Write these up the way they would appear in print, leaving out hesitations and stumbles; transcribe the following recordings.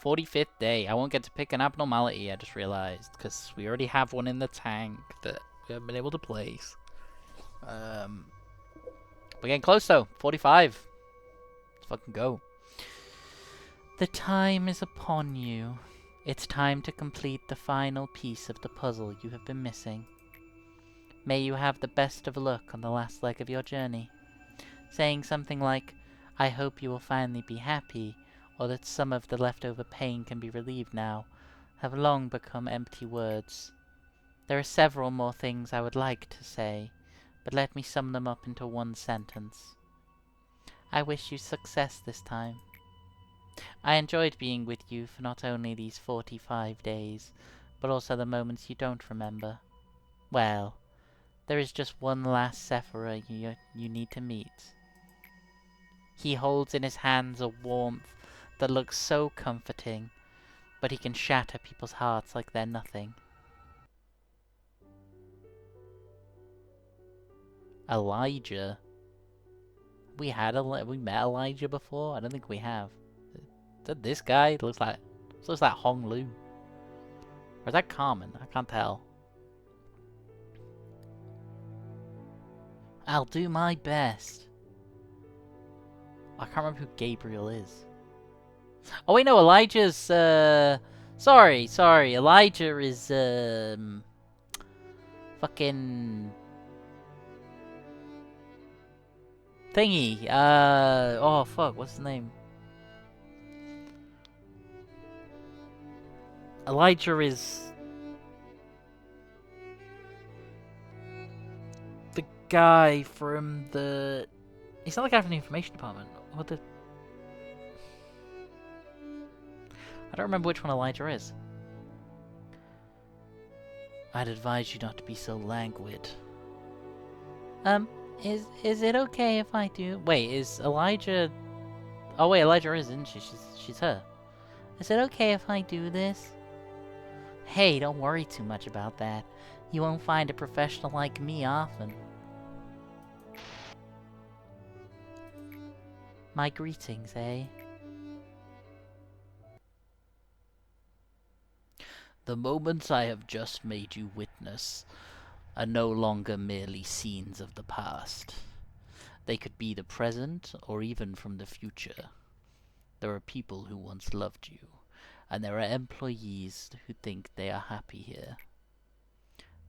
45th day. I won't get to pick an abnormality, I just realised, because we already have one in the tank that we haven't been able to place. We're getting close though. 45. Let's fucking go. The time is upon you. It's time to complete the final piece of the puzzle you have been missing. May you have the best of luck on the last leg of your journey. Saying something like, I hope you will finally be happy, or that some of the leftover pain can be relieved now, have long become empty words. There are several more things I would like to say, but let me sum them up into one sentence. I wish you success this time. I enjoyed being with you for not only these 45 days, but also the moments you don't remember. Well, there is just one last Sephira you need to meet. He holds in his hands a warmth that looks so comforting, but he can shatter people's hearts like they're nothing. Elijah? We met Elijah before? I don't think we have. Is that this guy? It looks like Hong Lu. Or is that Carmen? I can't tell. I'll do my best. I can't remember who Gabriel is. Oh wait, no, Elijah's, sorry, Elijah is, fucking... thingy, oh fuck, what's his name? Elijah is... the guy from the... He's not the guy from the information department. What the... I don't remember which one Elijah is. I'd advise you not to be so languid. Is it okay if I do... Wait, is Elijah... Oh wait, Elijah is, isn't she? She's her. Is it okay if I do this? Hey, don't worry too much about that. You won't find a professional like me often. My greetings, eh? The moments I have just made you witness are no longer merely scenes of the past. They could be the present, or even from the future. There are people who once loved you, and there are employees who think they are happy here.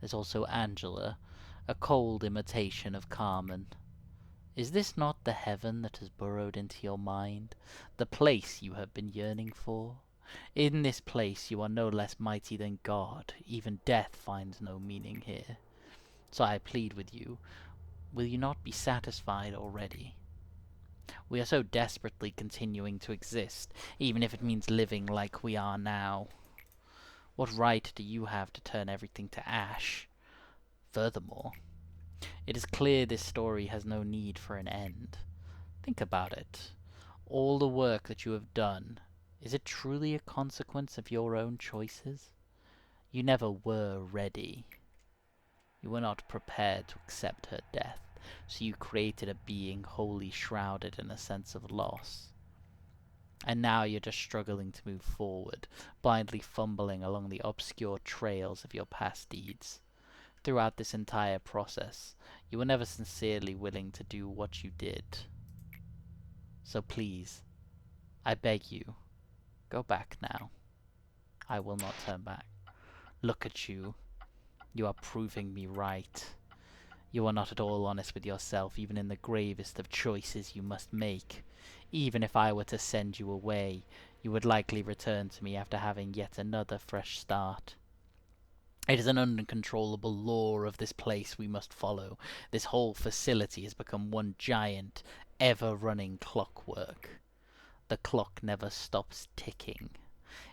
There's also Angela, a cold imitation of Carmen. Is this not the heaven that has burrowed into your mind, the place you have been yearning for? In this place you are no less mighty than God. Even death finds no meaning here. So I plead with you, will you not be satisfied already? We are so desperately continuing to exist, even if it means living like we are now. What right do you have to turn everything to ash? Furthermore, it is clear this story has no need for an end. Think about it. All the work that you have done, is it truly a consequence of your own choices? You never were ready. You were not prepared to accept her death, so you created a being wholly shrouded in a sense of loss. And now you're just struggling to move forward, blindly fumbling along the obscure trails of your past deeds. Throughout this entire process, you were never sincerely willing to do what you did. So please, I beg you, go back now. I will not turn back. Look at you. You are proving me right. You are not at all honest with yourself, even in the gravest of choices you must make. Even if I were to send you away, you would likely return to me after having yet another fresh start. It is an uncontrollable law of this place we must follow. This whole facility has become one giant, ever-running clockwork. The clock never stops ticking.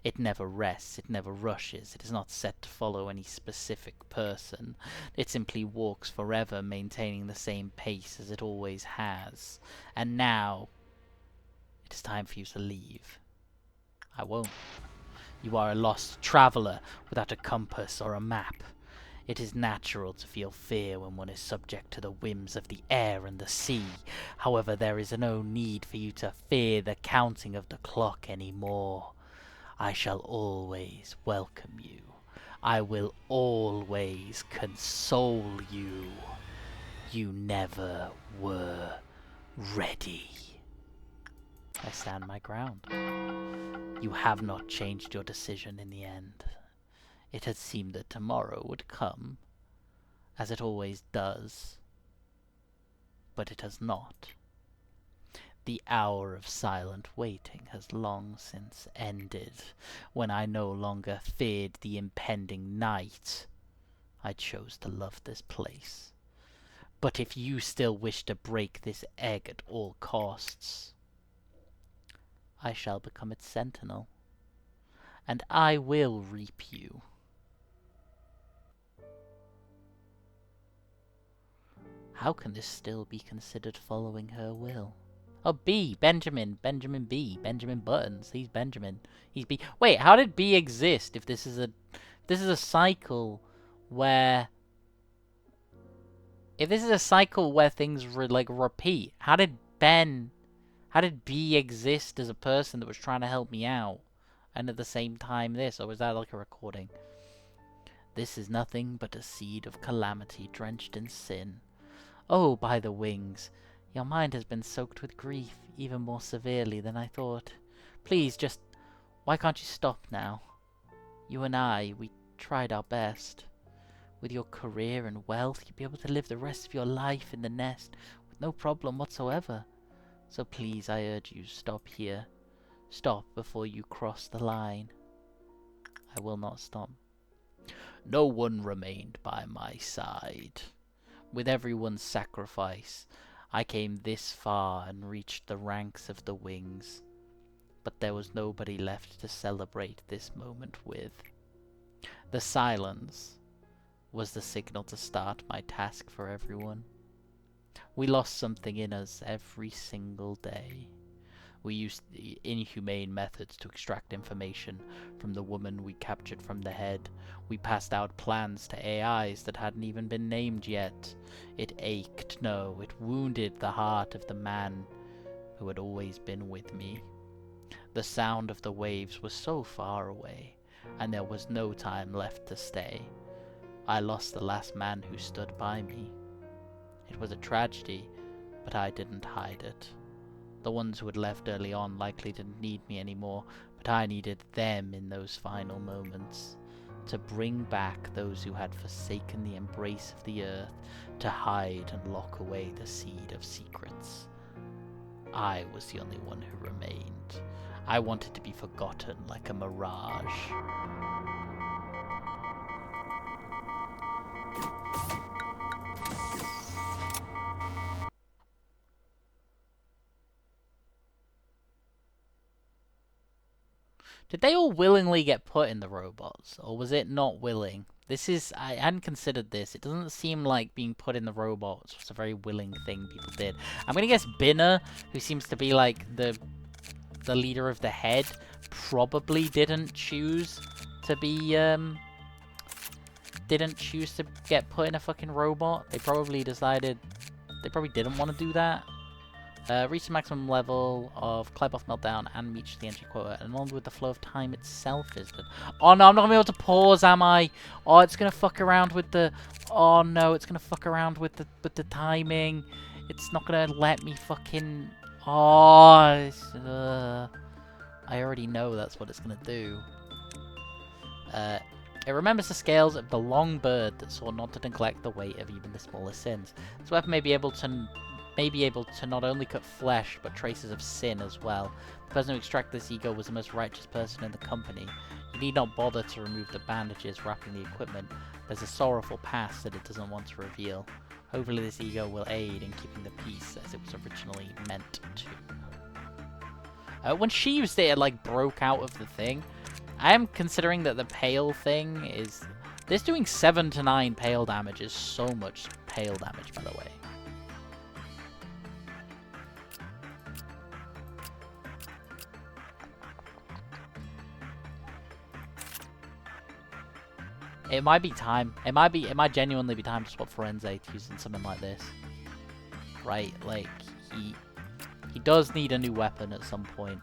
It never rests, it never rushes, it is not set to follow any specific person. It simply walks forever, maintaining the same pace as it always has. And now, it is time for you to leave. I won't. You are a lost traveller without a compass or a map. It is natural to feel fear when one is subject to the whims of the air and the sea. However, there is no need for you to fear the counting of the clock anymore. I shall always welcome you. I will always console you. You never were ready. I stand my ground. You have not changed your decision in the end. It had seemed that tomorrow would come, as it always does, but it has not. The hour of silent waiting has long since ended. When I no longer feared the impending night, I chose to love this place. But if you still wish to break this egg at all costs, I shall become its sentinel, and I will reap you. How can this still be considered following her will? Oh, B, Benjamin B, Benjamin Buttons. He's Benjamin. He's B. Wait, how did B exist if this is a cycle where things repeat? How did B exist as a person that was trying to help me out, and at the same time this, or was that like a recording? This is nothing but a seed of calamity drenched in sin. Oh, by the wings, your mind has been soaked with grief, even more severely than I thought. Please, why can't you stop now? You and I, we tried our best. With your career and wealth, you'd be able to live the rest of your life in the nest with no problem whatsoever. So please, I urge you, stop here. Stop before you cross the line. I will not stop. No one remained by my side. With everyone's sacrifice, I came this far and reached the ranks of the wings. But there was nobody left to celebrate this moment with. The silence was the signal to start my task for everyone. We lost something in us every single day. We used inhumane methods to extract information from the woman we captured from the head. We passed out plans to AIs that hadn't even been named yet. It ached, no, it wounded the heart of the man who had always been with me. The sound of the waves was so far away, and there was no time left to stay. I lost the last man who stood by me. It was a tragedy, but I didn't hide it. The ones who had left early on likely didn't need me anymore, but I needed them in those final moments. To bring back those who had forsaken the embrace of the earth, to hide and lock away the seed of secrets. I was the only one who remained. I wanted to be forgotten like a mirage. Did they all willingly get put in the robots, or was it not willing? I hadn't considered this. It doesn't seem like being put in the robots was a very willing thing people did. I'm gonna guess Binner, who seems to be like the leader of the head, probably didn't choose to get put in a fucking robot. They probably didn't want to do that. Reach the maximum level of climb off meltdown and reach the entry quota, and along with the flow of time itself is good. Oh no, I'm not gonna be able to pause, am I? Oh, it's gonna fuck around with the. Oh no, it's gonna fuck around with the timing. It's not gonna let me fucking. Oh, I already know that's what it's gonna do. It remembers the scales of the long bird that saw not to neglect the weight of even the smallest sins. This weapon may be able to not only cut flesh, but traces of sin as well. The person who extracted this ego was the most righteous person in the company. You need not bother to remove the bandages wrapping the equipment. There's a sorrowful past that it doesn't want to reveal. Hopefully this ego will aid in keeping the peace as it was originally meant to. When she used it, it like broke out of the thing. I am considering that the pale thing is... This doing 7 to 9 pale damage is so much pale damage, by the way. It might be time. It might genuinely be time to swap Forense to using something like this. Right, like, he does need a new weapon at some point.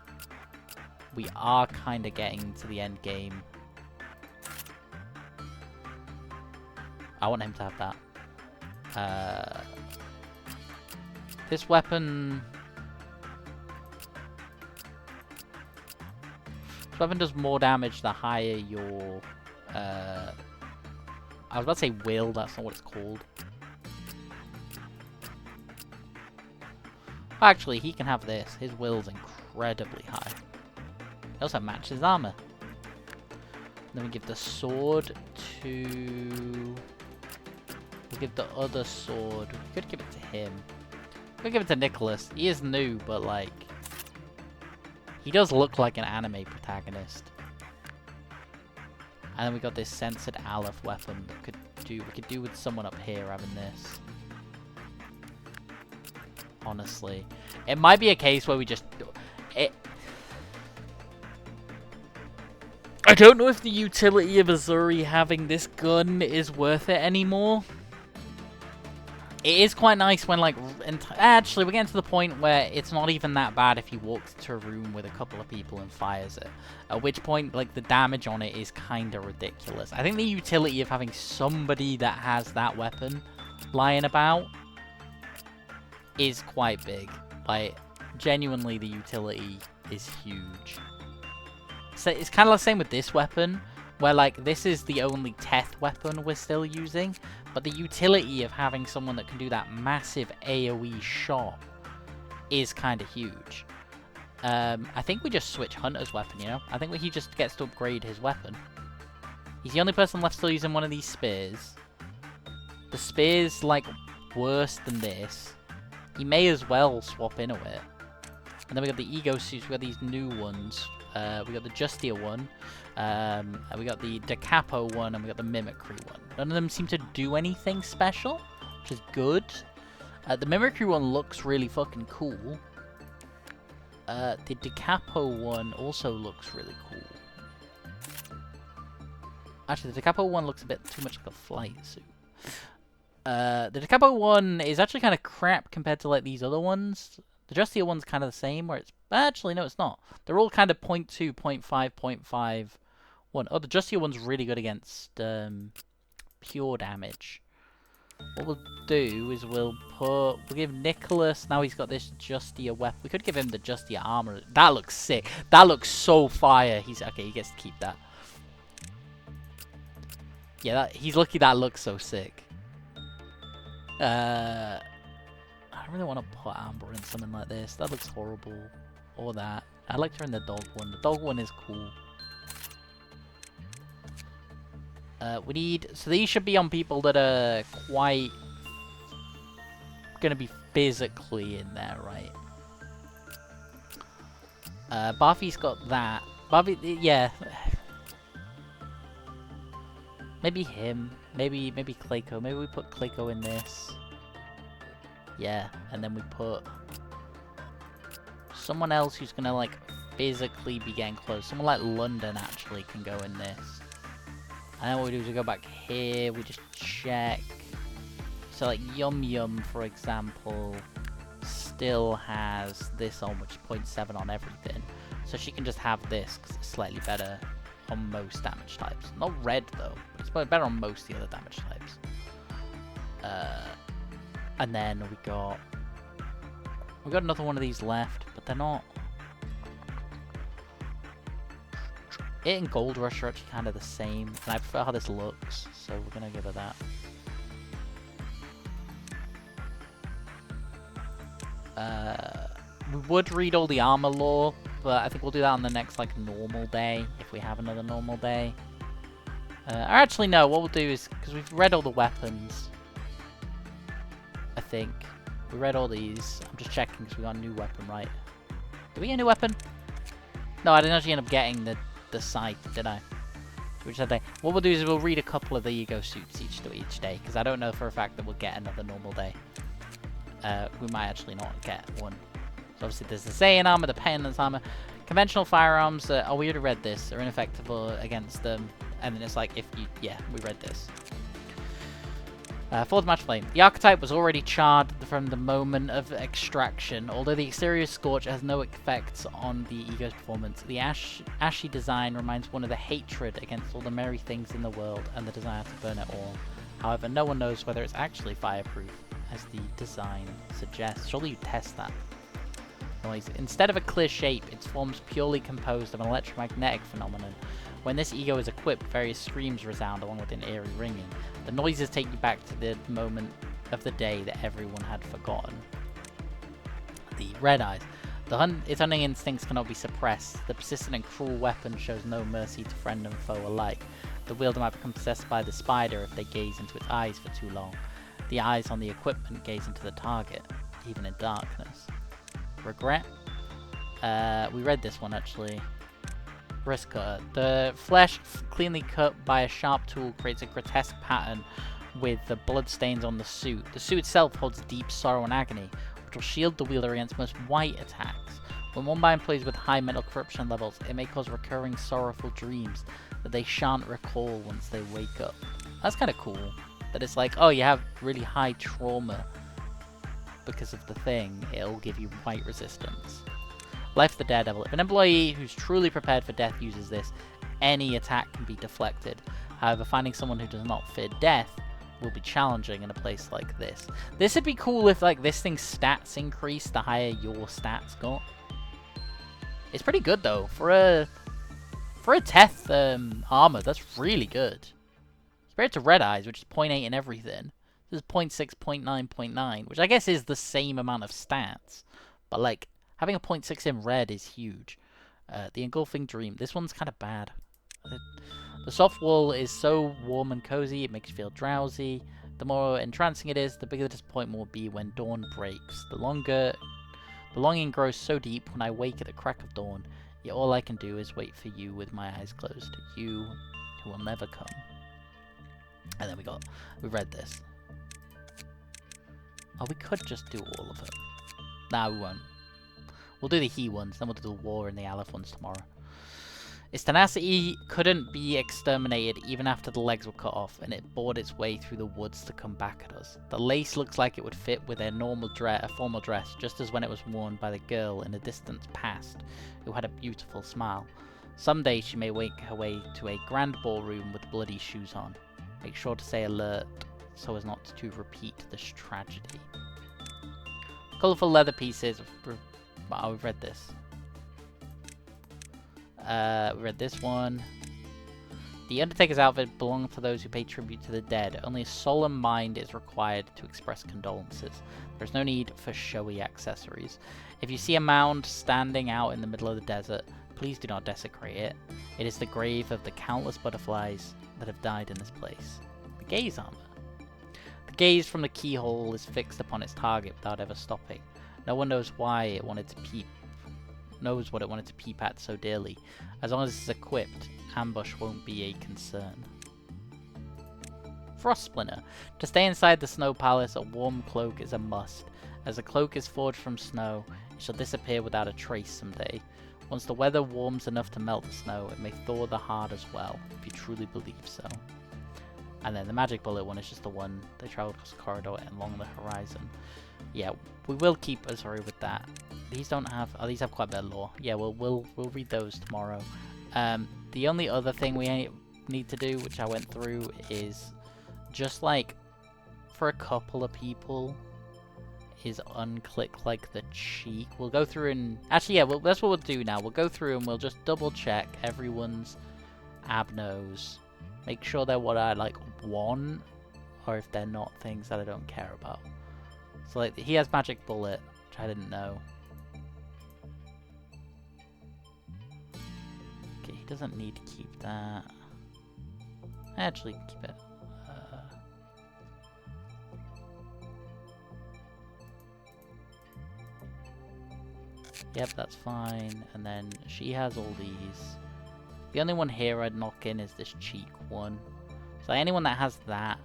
we are kind of getting to the end game. I want him to have that. This weapon... This weapon does more damage the higher your... I was about to say will, that's not what it's called. Actually, he can have this. His will's incredibly high. It also matches his armor. Then we give the sword to... We'll give the other sword... We could give it to him. We could give it to Nicholas. He is new, but like... He does look like an anime protagonist. And then we got this censored Aleph weapon that we could do with someone up here having this. Honestly. It might be a case where we just... I don't know if the utility of Azuri having this gun is worth it anymore. It is quite nice when, like, actually, we're getting to the point where it's not even that bad if he walks to a room with a couple of people and fires it. At which point, like, the damage on it is kind of ridiculous. I think the utility of having somebody that has that weapon lying about is quite big. Like, genuinely, the utility is huge. So it's kind of the same with this weapon, where, like, this is the only Teth weapon we're still using, but the utility of having someone that can do that massive AoE shot is kind of huge. I think we just switch Hunter's weapon, you know? I think he just gets to upgrade his weapon. He's the only person left still using one of these spears. The spear's, like, worse than this. He may as well swap into it. And then we got the Ego suits, we got these new ones. We got the Justia one, we got the Da Capo one, and we got the Mimicry one. None of them seem to do anything special, which is good. The Mimicry one looks really fucking cool. The Da Capo one also looks really cool. Actually, the Da Capo one looks a bit too much like a flight suit. The Da Capo one is actually kind of crap compared to like these other ones. The Justia one's kind of the same, where it's... Actually, no, it's not. They're all kind of 0.2, 0.5, 0.5, 1. Oh, the Justia one's really good against pure damage. What we'll do is we'll give Nicholas... Now he's got this Justia weapon. We could give him the Justia armor. That looks sick. That looks so fire. Okay, he gets to keep that. Yeah, he's lucky that looks so sick. I really want to put Amber in something like this. That looks horrible. Or that. I like her in the dog one. The dog one is cool. We need... So these should be on people that are quite... going to be physically in there, right? Barfi's got that. Barfi... Yeah. Maybe him. Maybe Clayco. Maybe we put Clayco in this. Yeah, and then we put someone else who's gonna like physically be getting close. Someone like London actually can go in this. And then what we do is we go back here, we just check. So like Yum Yum, for example, still has this on, which is 0.7 on everything. So she can just have this, because it's slightly better on most damage types. Not red though, but it's better on most of the other damage types. And then we got another one of these left, but they're not. It and Gold Rush are actually kind of the same, and I prefer how this looks, so we're gonna give it that. We would read all the armor lore, but I think we'll do that on the next like normal day, if we have another normal day. Actually no, what we'll do is, because we've read all the weapons, I think. We read all these. I'm just checking because we got a new weapon, right? Did we get a new weapon? No, I didn't actually end up getting the sight, did I? Which I think. What we'll do is we'll read a couple of the Ego suits each day, because I don't know for a fact that we'll get another normal day. We might actually not get one. So obviously there's the Saiyan armor, the Penance armor. Conventional firearms, oh, we already read this, are ineffective against them. And then it's like, if you, yeah, we read this. Fourth match flame. The archetype was already charred from the moment of extraction. Although the exterior scorch has no effects on the ego's performance, the ashy design reminds one of the hatred against all the merry things in the world and the desire to burn it all. However, no one knows whether it's actually fireproof, as the design suggests. Surely you test that. Noise. Instead of a clear shape, its form's purely composed of an electromagnetic phenomenon. When this ego is equipped, various screams resound along with an eerie ringing. The noises take you back to the moment of the day that everyone had forgotten. The red eyes. Its hunting instincts cannot be suppressed. The persistent and cruel weapon shows no mercy to friend and foe alike. The wielder might become possessed by the spider if they gaze into its eyes for too long. The eyes on the equipment gaze into the target, even in darkness. Regret? We read this one actually. Wrist cutter. The flesh cleanly cut by a sharp tool creates a grotesque pattern with the blood stains on the suit. The suit itself holds deep sorrow and agony, which will shield the wielder against most white attacks. When one by employees with high mental corruption levels, it may cause recurring sorrowful dreams that they shan't recall once they wake up. That's kind of cool. That it's like, oh, you have really high trauma because of the thing, it'll give you white resistance. Life of the Daredevil. If an employee who's truly prepared for death uses this, any attack can be deflected. However, finding someone who does not fear death will be challenging in a place like this. This would be cool if, like, this thing's stats increase the higher your stats got. It's pretty good, though. For a Teth armor, that's really good. Compared to Red Eyes, which is 0.8 in everything. This is 0.6, 0.9, 0.9, which I guess is the same amount of stats. But, like, having a 0.6 in red is huge. The Engulfing Dream. This one's kind of bad. The soft wool is so warm and cozy, it makes you feel drowsy. The more entrancing it is, the bigger the disappointment will be when dawn breaks. The longing grows so deep when I wake at the crack of dawn, yet all I can do is wait for you with my eyes closed. You who will never come. And then we read this. Oh, we could just do all of them. Nah, we won't. We'll do the he ones, then we'll do the war and the Aleph ones tomorrow. Its tenacity couldn't be exterminated even after the legs were cut off, and it bored its way through the woods to come back at us. The lace looks like it would fit with a formal dress, just as when it was worn by the girl in a distant past, who had a beautiful smile. Someday she may make her way to a grand ballroom with bloody shoes on. Make sure to stay alert so as not to repeat this tragedy. Colourful leather pieces. Oh, we've read this. We read this one. The Undertaker's outfit belonged to those who pay tribute to the dead. Only a solemn mind is required to express condolences. There's no need for showy accessories. If you see a mound standing out in the middle of the desert, please do not desecrate it. It is the grave of the countless butterflies that have died in this place. The gaze armor. The gaze from the keyhole is fixed upon its target without ever stopping. No one knows why it wanted to peep. Knows what it wanted to peep at so dearly. As long as it's equipped, ambush won't be a concern. Frost Splinter. To stay inside the Snow Palace, a warm cloak is a must. As the cloak is forged from snow, it shall disappear without a trace someday. Once the weather warms enough to melt the snow, it may thaw the heart as well, if you truly believe so. And then the Magic Bullet one is just the one they travel across the corridor and along the horizon. Yeah, we will keep us with that. These don't have. Oh, these have quite a bit of lore. Yeah, we'll read those tomorrow. The only other thing we need to do, which I went through, is just like for a couple of people, is unclick like the cheek. We'll go through and actually, yeah, that's what we'll do now. We'll go through and we'll just double check everyone's abnos. Make sure they're what I like want, or if they're not things that I don't care about. So like he has Magic Bullet, which I didn't know. Okay, he doesn't need to keep that. Actually, keep it. Yep, that's fine. And then she has all these. The only one here I'd knock in is this cheek one. So anyone that has that.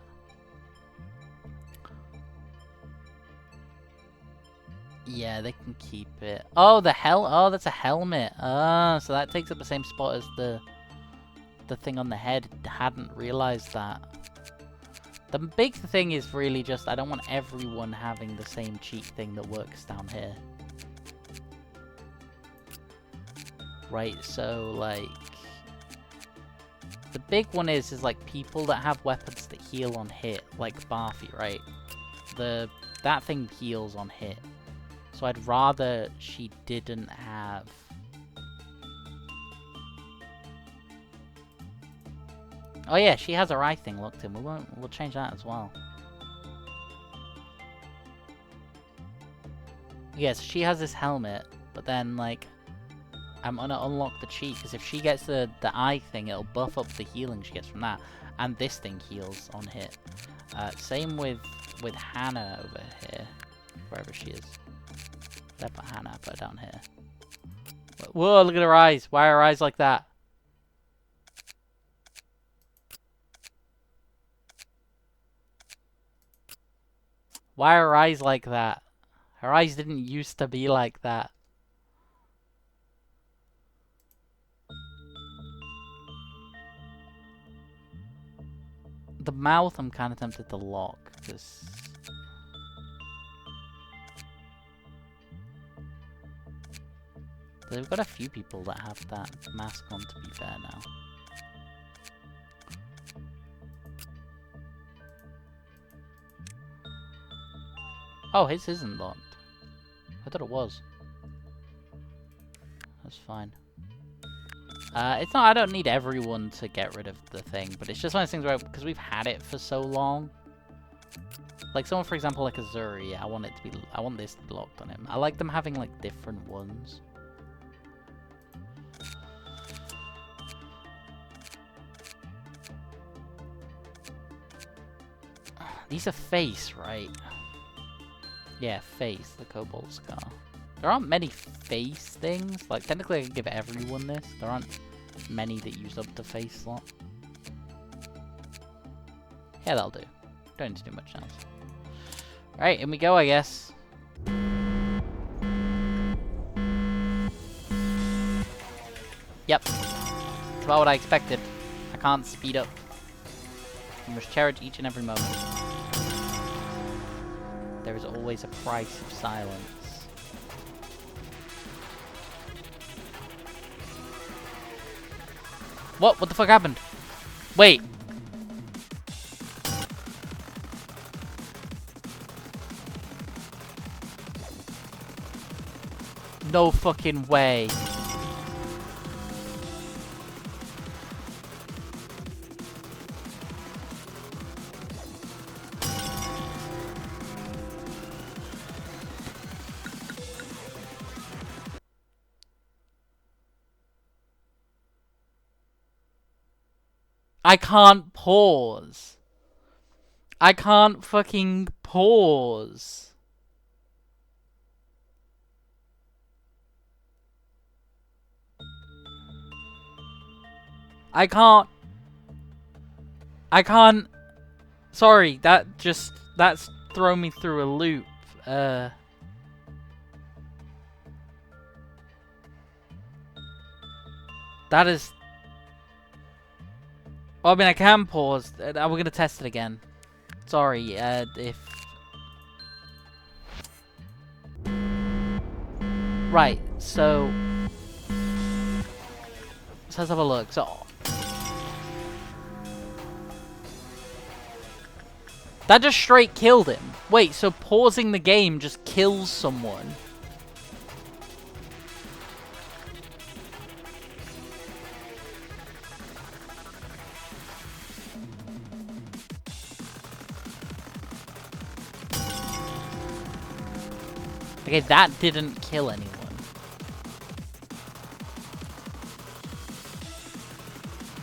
Yeah, they can keep it. Oh, oh, that's a helmet. Ah, so that takes up the same spot as the thing on the head. Hadn't realized that. The big thing is really just I don't want everyone having the same cheat thing that works down here. Right, so like the big one is like people that have weapons that heal on hit, like Barfi, right? That thing heals on hit. So I'd rather she didn't have. Oh yeah, she has her eye thing locked in. We'll change that as well. Yes, she has this helmet, but then like I'm gonna unlock the cheat because if she gets the eye thing, it'll buff up the healing she gets from that, and this thing heals on hit. Same with Hannah over here, wherever she is. Did I put Hannah? I put her down here. Whoa! Look at her eyes. Why are her eyes like that? Why are her eyes like that? Her eyes didn't used to be like that. The mouth I'm kind of tempted to lock, because... They've got a few people that have that mask on, to be fair now. Oh, his isn't locked. I thought it was. That's fine. It's not, I don't need everyone to get rid of the thing, but it's just one of those things where, because we've had it for so long. Like someone, for example, like Azuri, I want this to be locked on him. I like them having like different ones. These are face, right? Yeah, face, the Cobalt Scar. There aren't many face things. Like, technically I could give everyone this. There aren't many that use up the face slot. Yeah, that'll do. Don't need to do much else. Alright, in we go, I guess. Yep. It's about what I expected. I can't speed up. You must cherish each and every moment. There is always a price of silence. What? What the fuck happened? Wait. No fucking way. I can't pause. I can't fucking pause. I can't. Sorry, that's thrown me through a loop. That is... Well, I mean, I can pause. We're gonna test it again. Sorry, if... Right, so... Let's have a look. So... That just straight killed him. Wait, so pausing the game just kills someone? Okay, that didn't kill anyone.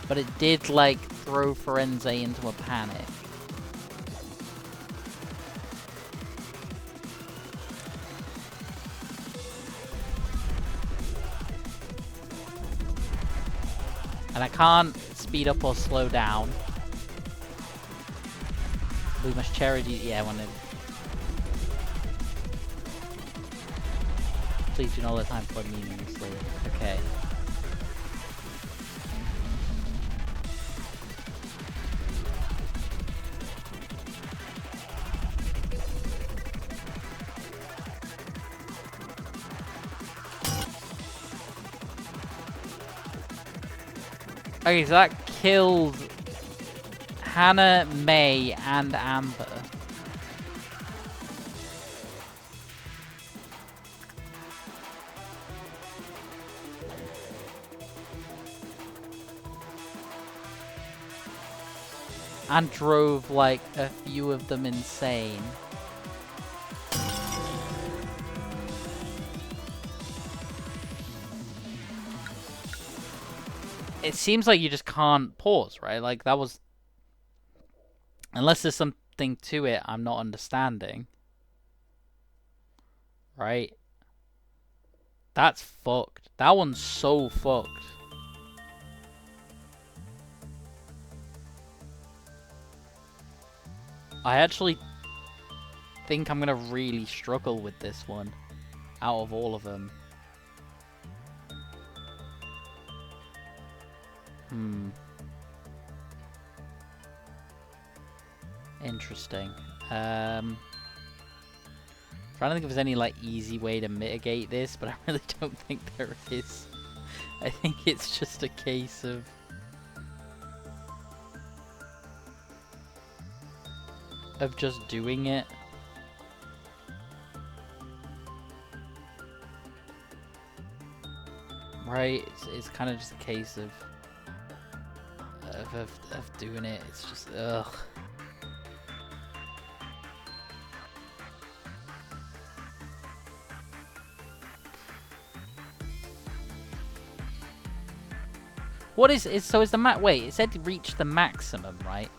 But it did, like, throw Firenze into a panic. And I can't speed up or slow down. We must cherish... Yeah, when it... Please do not let time flood meaninglessly. Okay. Okay, so that killed Hannah, May, and Amber. And drove, like, a few of them insane. It seems like you just can't pause, right? Like, that was... Unless there's something to it I'm not understanding. Right? That's fucked. That one's so fucked. I actually think I'm gonna really struggle with this one out of all of them. Interesting. Trying to think if there's any like easy way to mitigate this, but I really don't think there is. I think it's just a case of just doing it. Right? It's kind of just a case of doing it. It's just ugh. What is so is the wait, it said reach the maximum, right?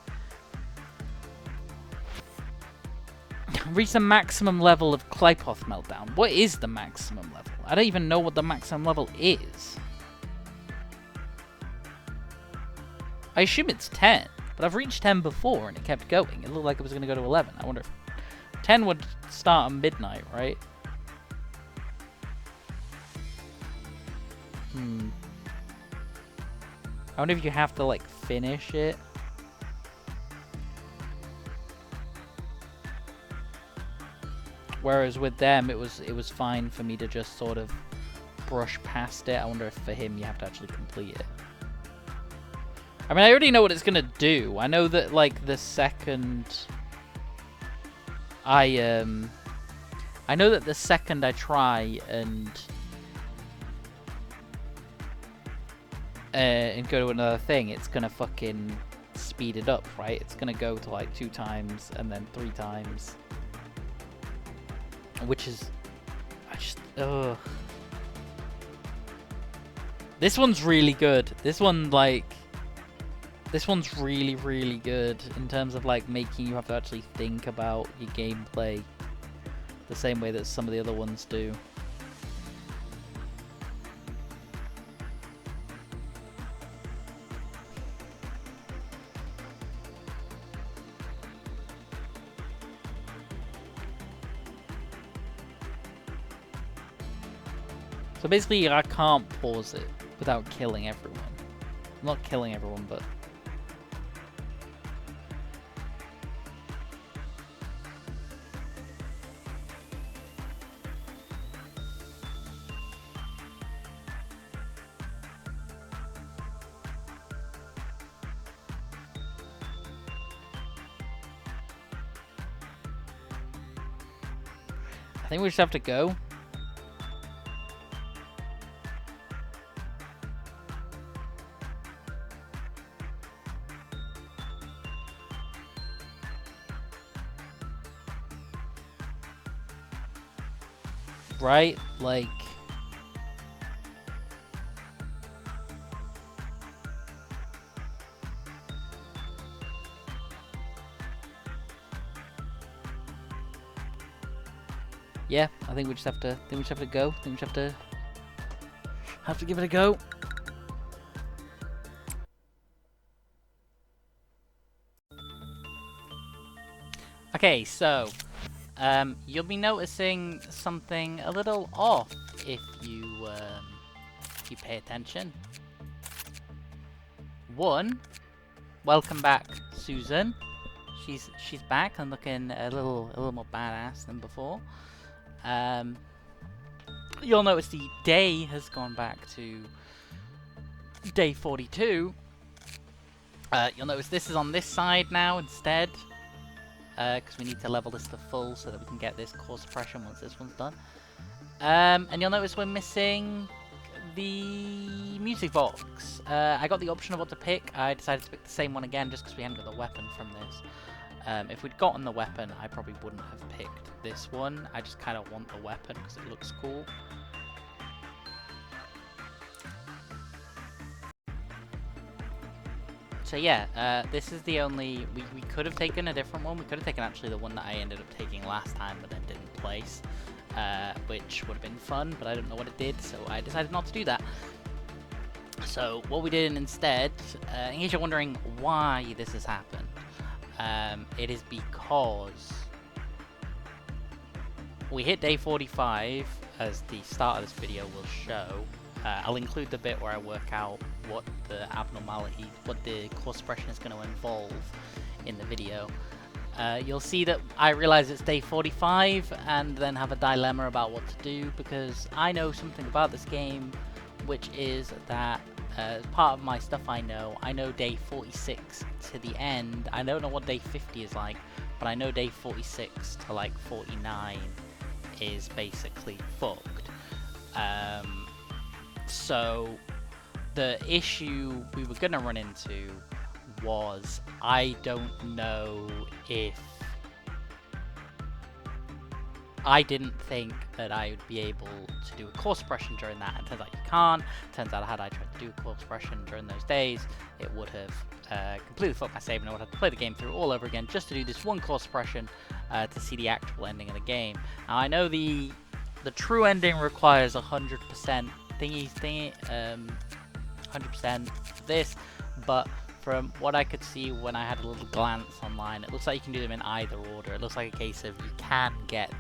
Reach the maximum level of Claypoth meltdown. What is the maximum level? I don't even know what the maximum level is. I assume it's 10, but I've reached 10 before and it kept going. It looked like it was going to go to 11. I wonder if 10 would start at midnight, right? I wonder if you have to like finish it. Whereas with them, it was fine for me to just sort of brush past it. I wonder if for him you have to actually complete it. I mean, I already know what it's gonna do. I know that like the second I know that the second I try and go to another thing, it's gonna fucking speed it up, right? It's gonna go to like 2 times and then 3 times. Which is... ugh. This one's really good. This one's really, really good in terms of like making you have to actually think about your gameplay the same way that some of the other ones do. So basically, I can't pause it without killing everyone. Not killing everyone, but... I think we just have to go. Right? Like... yeah, I think we just have to go. I think we just have to give it a go. Okay, so you'll be noticing something a little off if you pay attention. One, welcome back, Susan. She's back and looking a little more badass than before. You'll notice the day has gone back to day 42, You'll notice this is on this side now instead, because we need to level this to full so that we can get this core suppression once this one's done. And you'll notice we're missing the music box. I got the option of what to pick. I decided to pick the same one again just because we hadn't got the weapon from this. If we'd gotten the weapon, I probably wouldn't have picked this one. I just kind of want the weapon because it looks cool. So yeah, this is the only... We could have taken a different one. We could have taken actually the one that I ended up taking last time but then didn't place. Which would have been fun, but I don't know what it did, so I decided not to do that. So what we did instead, in case you're wondering why this has happened, it is because we hit day 45, as the start of this video will show. I'll include the bit where I work out what the abnormality, what the core suppression is going to involve in the video. You'll see that I realize it's day 45 and then have a dilemma about what to do, because I know something about this game, which is that as part of my stuff I know day 46 to the end. I don't know what day 50 is like, but I know day 46 to like 49 is basically fucked. So the issue we were going to run into was, I don't know if... I didn't think that I would be able to do a core suppression during that, and turns out you can't. Turns out had I tried to do a core suppression during those days, it would have completely fucked my save, and I would have to play the game through all over again just to do this one core suppression to see the actual ending of the game. Now I know the true ending requires 100% thingy, 100% of this, but from what I could see when I had a little glance online, it looks like you can do them in either order. It looks like a case of you can get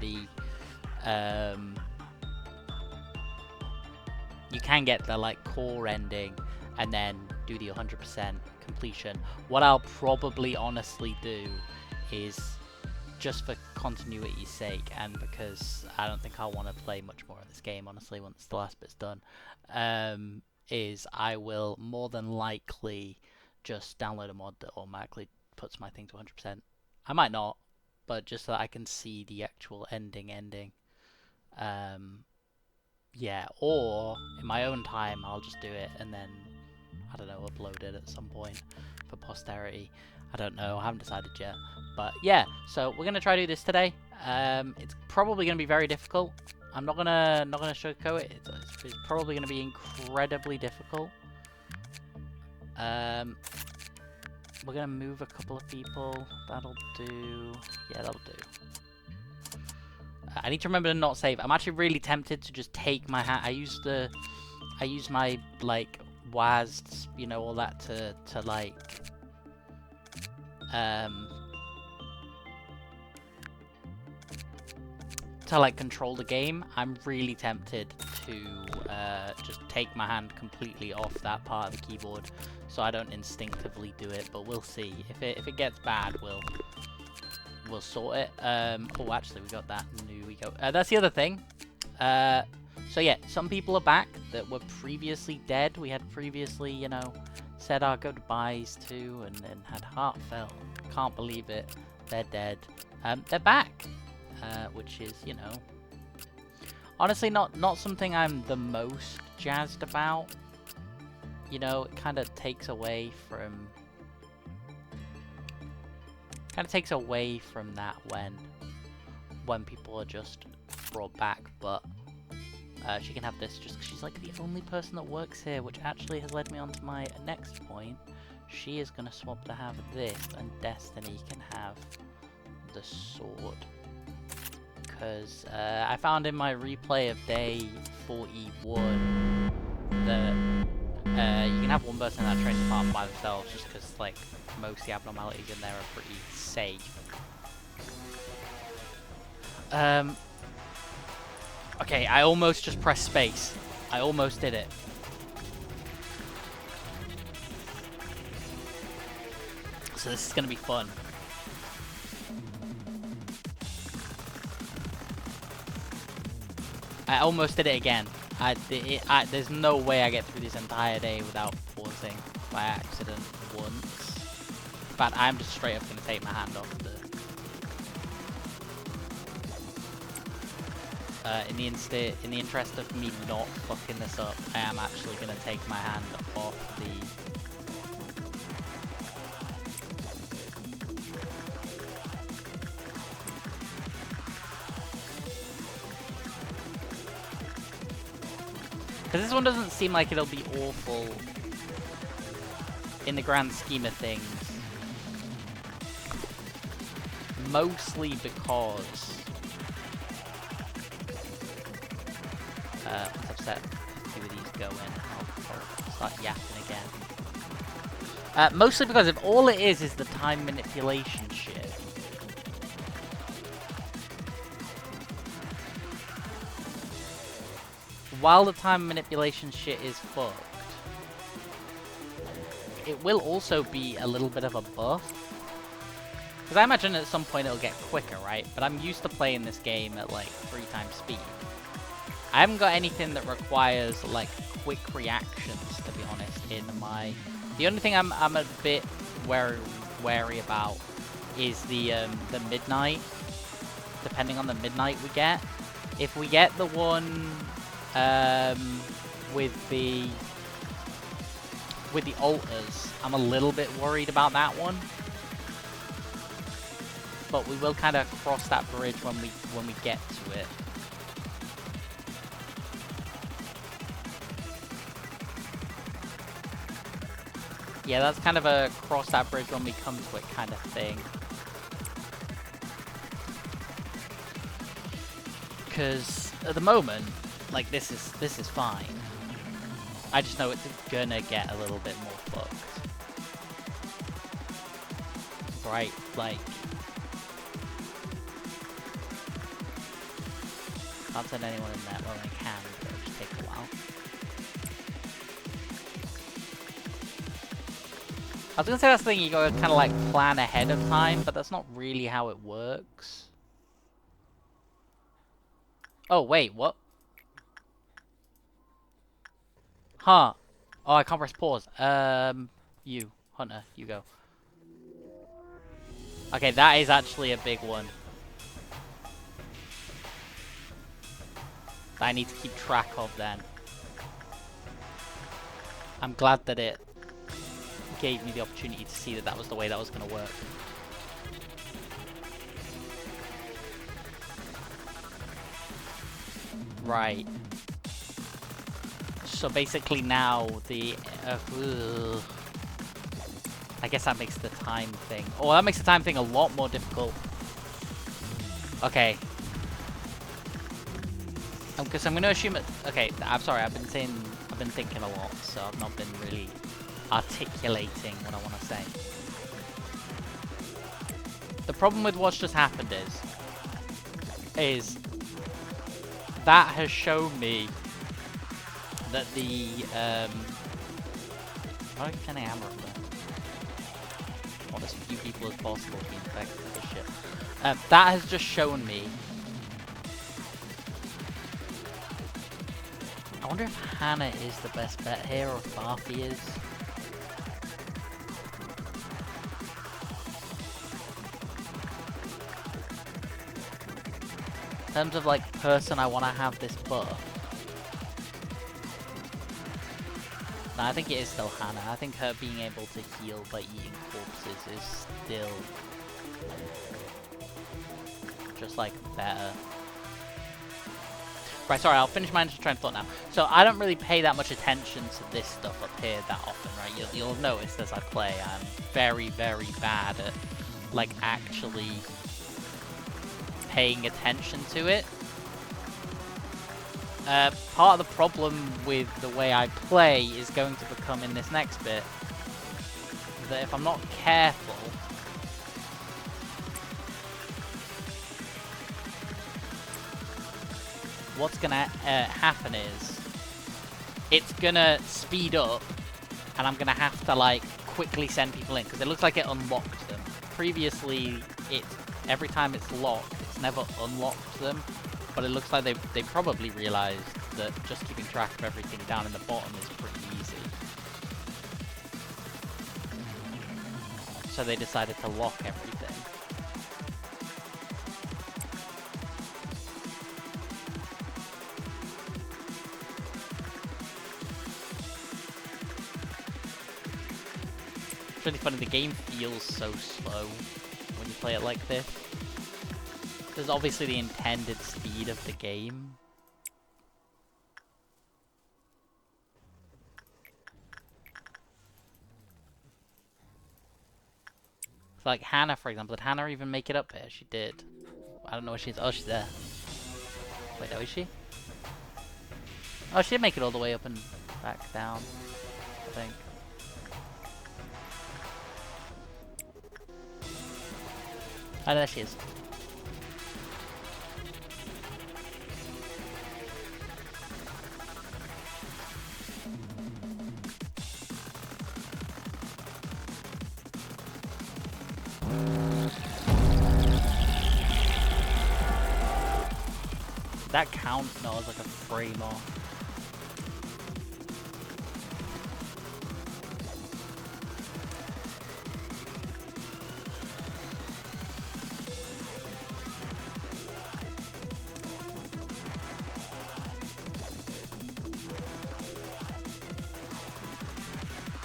the like core ending and then do the 100% completion. What I'll probably honestly do is, just for continuity's sake, and because I don't think I'll want to play much more of this game honestly once the last bit's done, is I will more than likely just download a mod that automatically puts my thing to 100%. I might not, but just so that I can see the actual ending. Yeah, or in my own time I'll just do it and then, I don't know, upload it at some point for posterity. I don't know, I haven't decided yet. But yeah, so we're gonna try to do this today. It's probably gonna be very difficult. I'm not gonna sugarcoat it. It's probably gonna be incredibly difficult. We're gonna move a couple of people. That'll do. Yeah, that'll do. I need to remember to not save. I'm actually really tempted to just take my hat. I use my like WASD, you know, all that to like control the game. I'm really tempted to just take my hand completely off that part of the keyboard, so I don't instinctively do it. But we'll see. If it gets bad, we'll sort it. Oh, actually, we got that new. That's the other thing. So yeah, some people are back that were previously dead. We had previously, you know, said our goodbyes to and had heartfelt. Can't believe it. They're dead. They're back. Which is, you know, honestly not something I'm the most jazzed about. You know, it kind of takes away from that when people are just brought back. But she can have this just because she's like the only person that works here, which actually has led me on to my next point. She is gonna swap to have this, and Destiny can have the sword. Because I found in my replay of day 41 that you can have one person that trains apart by themselves, just because like most of the abnormalities in there are pretty safe. Okay, I almost just pressed space. I almost did it. So this is gonna be fun. I almost did it again. There's no way I get through this entire day without pausing by accident once. fact, I'm just straight up gonna take my hand off the... in the interest of me not fucking this up, I am actually gonna take my hand off the... Because this one doesn't seem like it'll be awful in the grand scheme of things. Mostly because... once I've set a few of these going, I'll start yapping again. Mostly because if all it is the time manipulation shit, while the time manipulation shit is fucked, it will also be a little bit of a buff. Because I imagine at some point it'll get quicker, right? But I'm used to playing this game at like 3 times speed. I haven't got anything that requires like quick reactions, to be honest, in my... The only thing I'm a bit wary about is the midnight, depending on the midnight we get. If we get the one with the altars, I'm a little bit worried about that one. But we will kind of cross that bridge when we get to it. Yeah, that's kind of a cross that bridge when we come to it kind of thing. Because at the moment, like this is fine. I just know it's gonna get a little bit more fucked. Right, like... Can't send anyone in there. Well, I can, but it'll just take a while. I was gonna say that's the thing, you gotta kind of like plan ahead of time, but that's not really how it works. Oh, wait, what? Huh. Oh, I can't press pause. You, Hunter, you go. Okay, that is actually a big one. That I need to keep track of then. I'm glad that it gave me the opportunity to see that that was the way that was going to work. Right. So basically now the... I guess that makes the time thing... Oh, that makes the time thing a lot more difficult. Okay. Because I'm going to assume it... Okay, I'm sorry, I've been thinking a lot, so I've not been really articulating what I want to say. The problem with what's just happened is that has shown me that the why am I turning the camera up there? I want as few people as possible to be infected with this shit. That has just shown me. I wonder if Hannah is the best bet here or if Barfi is. In terms of like person I want to have this buff. No, I think it is still Hannah. I think her being able to heal by eating corpses is still just like better. Right, sorry, I'll finish my train of thought now. So I don't really pay that much attention to this stuff up here that often, right? You'll have noticed as I play, I'm very, very bad at like actually paying attention to it. Part of the problem with the way I play is going to become in this next bit that if I'm not careful, what's gonna happen is it's gonna speed up and I'm gonna have to like quickly send people in because it looks like it unlocked them. Previously, every time it's locked, it's never unlocked them. But it looks like they probably realized that just keeping track of everything down in the bottom is pretty easy. So they decided to lock everything. It's really funny, the game feels so slow when you play it like this. Because obviously the intended speed of the game. So like Hannah, for example, did Hannah even make it up here? She did. I don't know where she's. Oh, she's there. Wait, no, is she? Oh, she did make it all the way up and back down, I think. Oh, there she is. That count? No, it's like a frame off.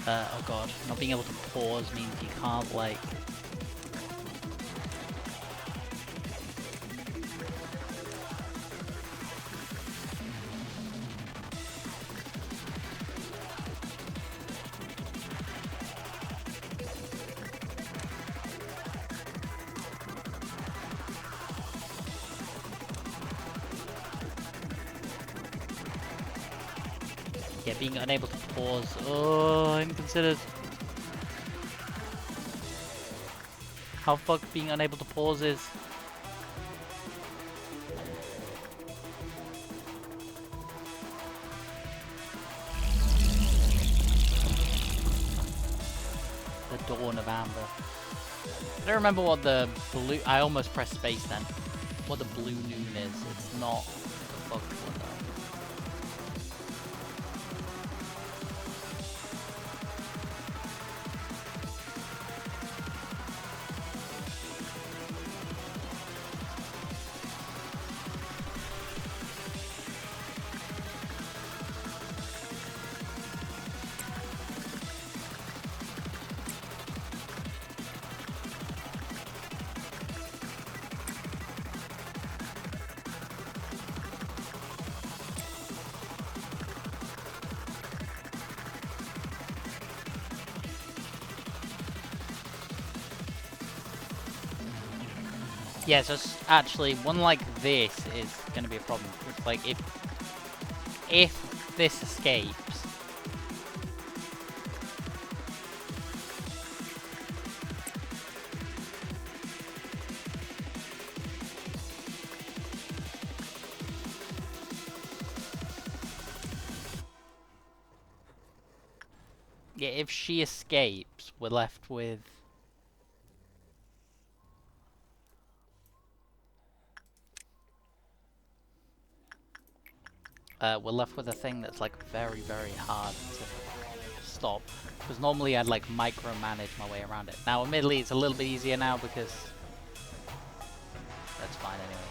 Oh god, not being able to pause means you can't, like... Yeah, being unable to pause. Oh, I hadn't considered. How fucked being unable to pause is. The dawn of amber. I don't remember what the blue... I almost pressed space then. What the blue noon is. It's not... What the fuck was that? Yeah, so actually, one like this is going to be a problem. It's like, if this escapes... Yeah, if she escapes, we're left with... we're left with a thing that's like very, very hard to stop. Because normally I'd like micromanage my way around it. Now, admittedly, it's a little bit easier now because that's fine anyway.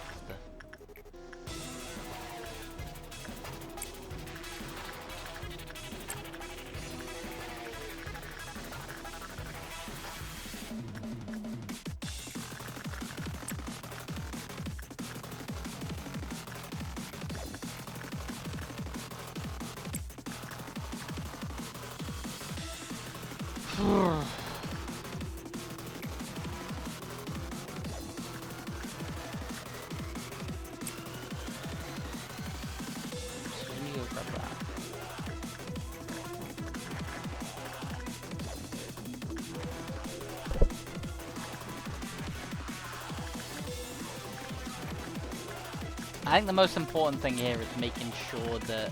I think the most important thing here is making sure that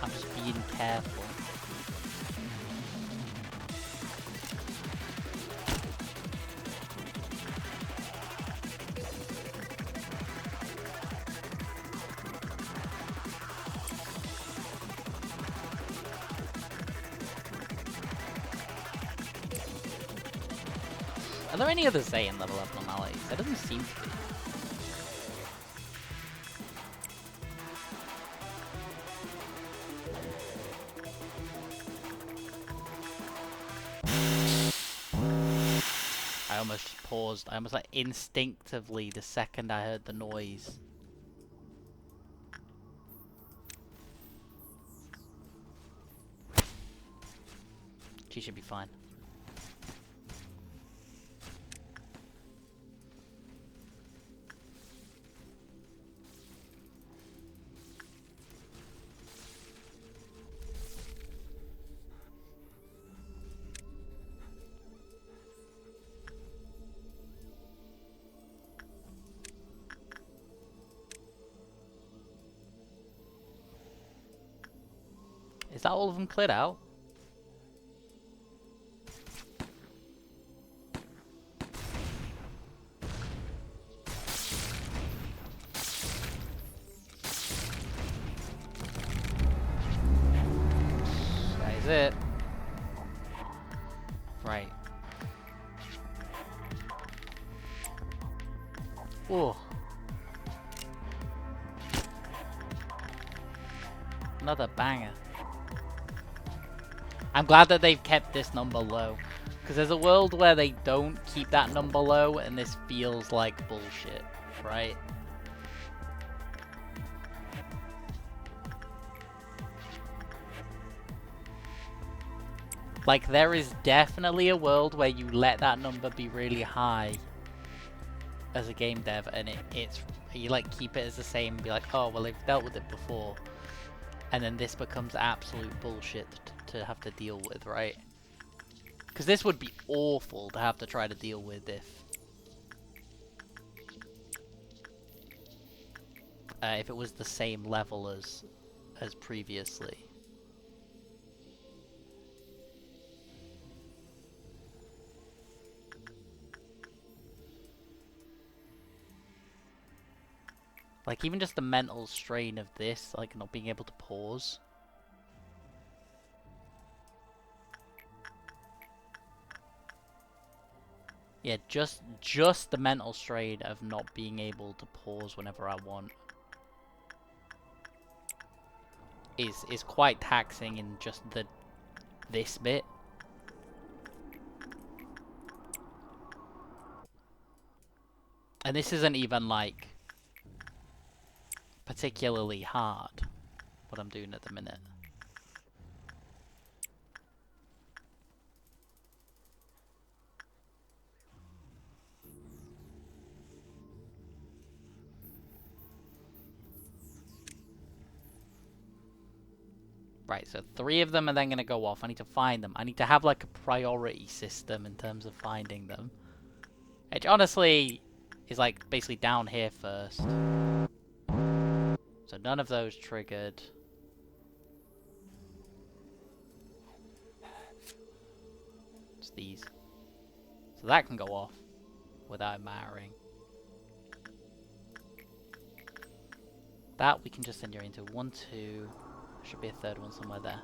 I'm just being careful. Are there any other Saiyan level abnormalities? There doesn't seem to be. I almost just paused. I almost like instinctively the second I heard the noise. She should be fine. Is that all of them cleared out? That is it. Right. Oh. Another banger. I'm glad that they've kept this number low. Because there's a world where they don't keep that number low and this feels like bullshit, right? Like, there is definitely a world where you let that number be really high as a game dev, and you like keep it as the same and be like, oh, well, they've dealt with it before. And then this becomes absolute bullshit to have to deal with, right? Because this would be awful to have to try to deal with if it was the same level as previously. Like, even just the mental strain of this, like not being able to pause. Yeah, just the mental strain of not being able to pause whenever I want is quite taxing in just this bit. And this isn't even like particularly hard what I'm doing at the minute. Right, so 3 of them are then going to go off. I need to find them. I need to have like a priority system in terms of finding them. Which honestly is like basically down here first. So none of those triggered. It's these. So that can go off without mattering. That we can just enter into 1, 2. Should be a third one somewhere there.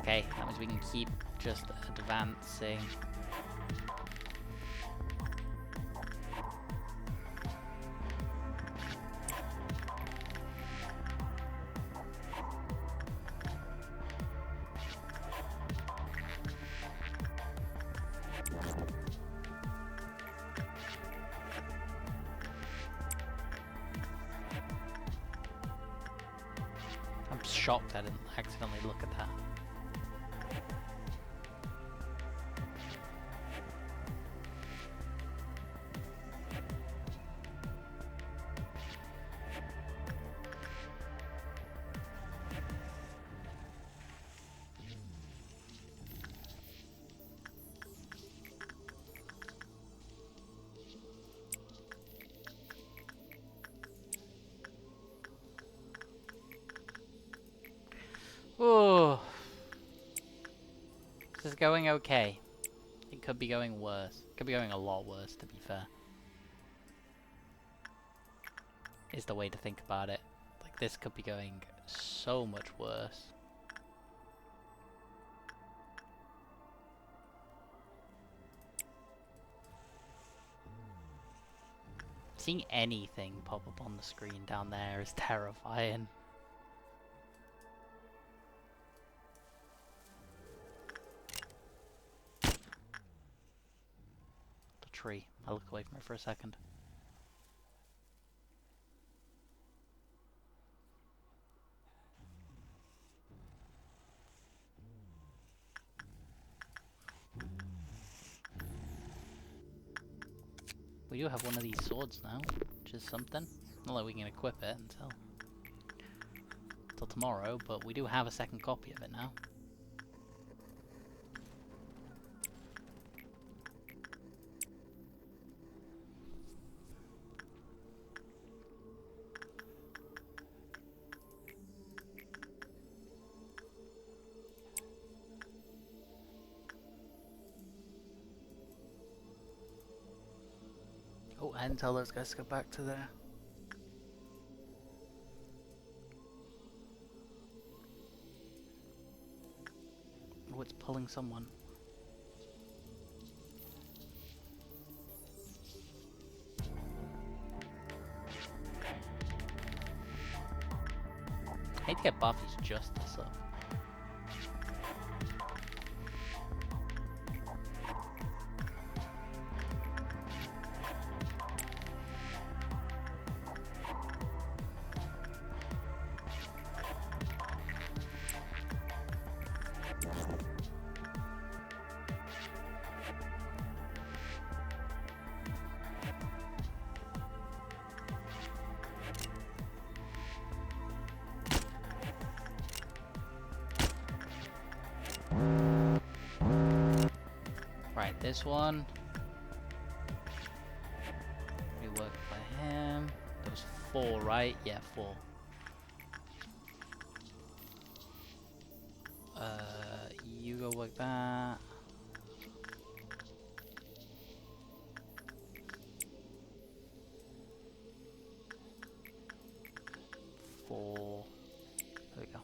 Okay, that means we can keep just advancing. I'm shocked I didn't accidentally look at that. Oh, this is going okay. It could be going worse. It could be going a lot worse, to be fair. is the way to think about it. Like, this could be going so much worse. Seeing anything pop up on the screen down there is terrifying. The tree. I look away from it for a second. We do have one of these swords now, which is something. Not like we can equip it until tomorrow, but we do have a second copy of it now. Oh, I didn't tell those guys to go back to there. Oh, it's pulling someone. I need to get Buffy's justice up. Right, this one. We work by him. There was 4, right? Yeah, 4. You go work that. Four. There we go.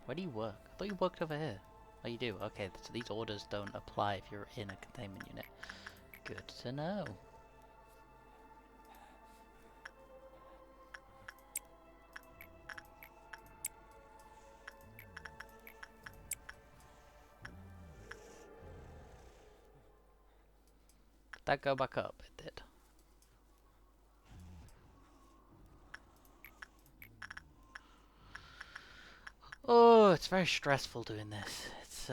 Where do you work? I thought you worked over here. Oh, you do? Okay, so these orders don't apply if you're in a containment unit. Good to know. Did that go back up? It did. Oh, it's very stressful doing this. It's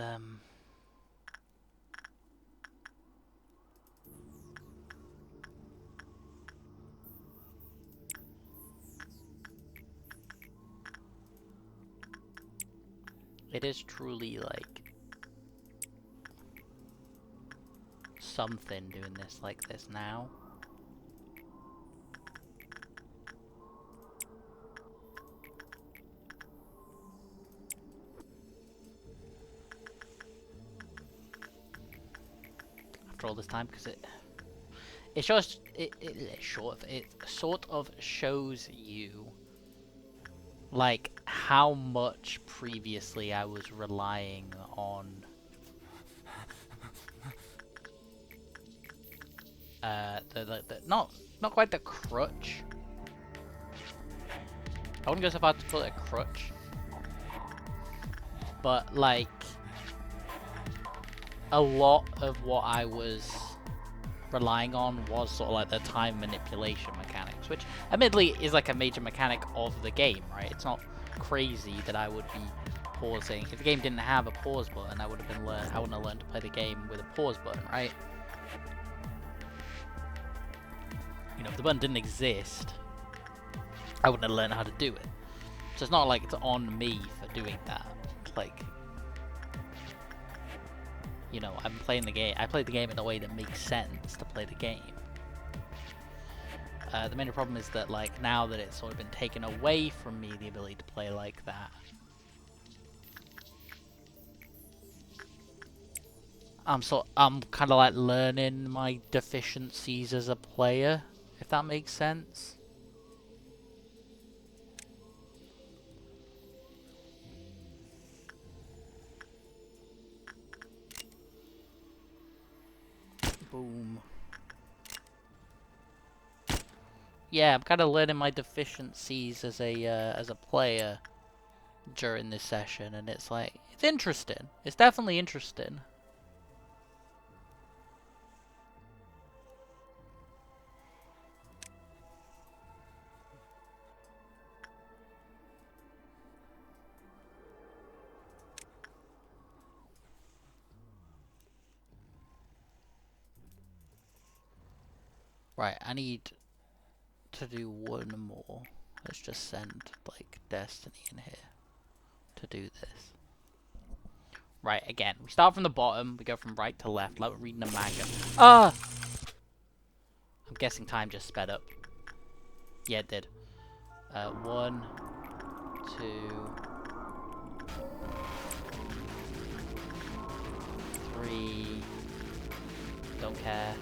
it is truly like something doing this like this now. After all this time, because it shows it sort of shows you like how much previously I was relying on the not quite the crutch. I wouldn't go so far to call it a crutch, but like a lot of what I was relying on was sort of like the time manipulation mechanics, which admittedly is like a major mechanic of the game, right? It's not crazy that I would be pausing. If the game didn't have a pause button, I wouldn't have learned to play the game with a pause button, right? You know, if the button didn't exist, I wouldn't have learned how to do it. So it's not like it's on me for doing that. Like, you know, I'm playing the game. I played the game in a way that makes sense to play the game. The main problem is that, like, now that it's sort of been taken away from me, the ability to play like that, I'm kind of like learning my deficiencies as a player, if that makes sense. Boom. Yeah, I'm kind of learning my deficiencies as a player during this session, and it's like it's interesting. It's definitely interesting. Right, I need to do one more. Let's just send like Destiny in here to do this. Right, again, we start from the bottom, we go from right to left, like we're reading a manga. Ah! I'm guessing time just sped up. Yeah, it did. 1, 2, 3. Don't care.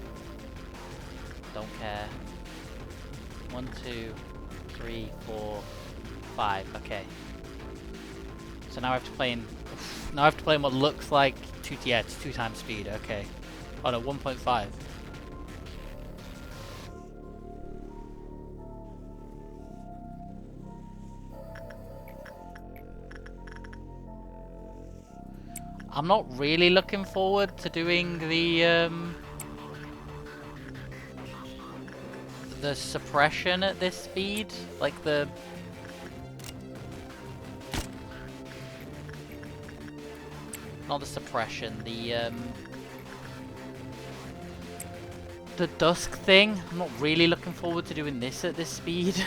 Don't care. 1, 2, 3, 4, 5. Okay. So now I have to play in. Now I have to play in what looks like 2. Yeah, it's 2 times speed. Okay. Oh no, 1.5. I'm not really looking forward to doing the suppression at this speed, like not the suppression, the dusk thing. I'm not really looking forward to doing this at this speed.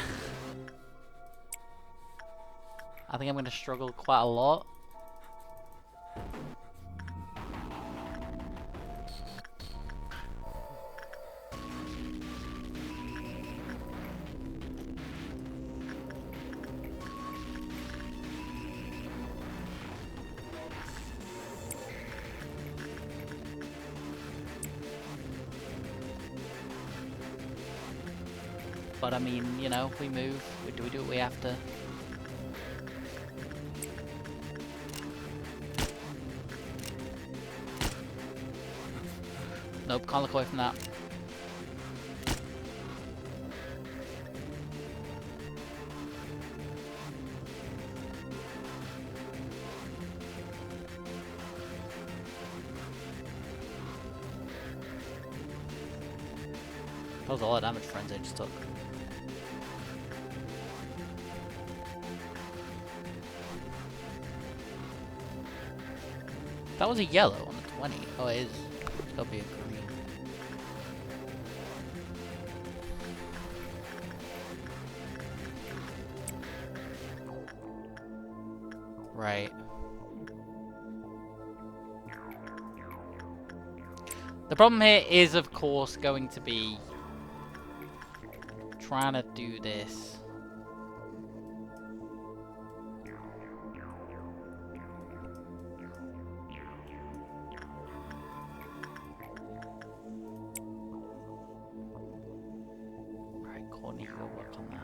I think I'm going to struggle quite a lot. But I mean, you know, we move, we do what we have to. Nope, can't look away from that. That was a lot of damage Frenzy just took. That was a yellow on the 20. Oh, it is. It'll be a green. Right. The problem here is, of course, going to be trying to do this. Right, Courtney, go work on that.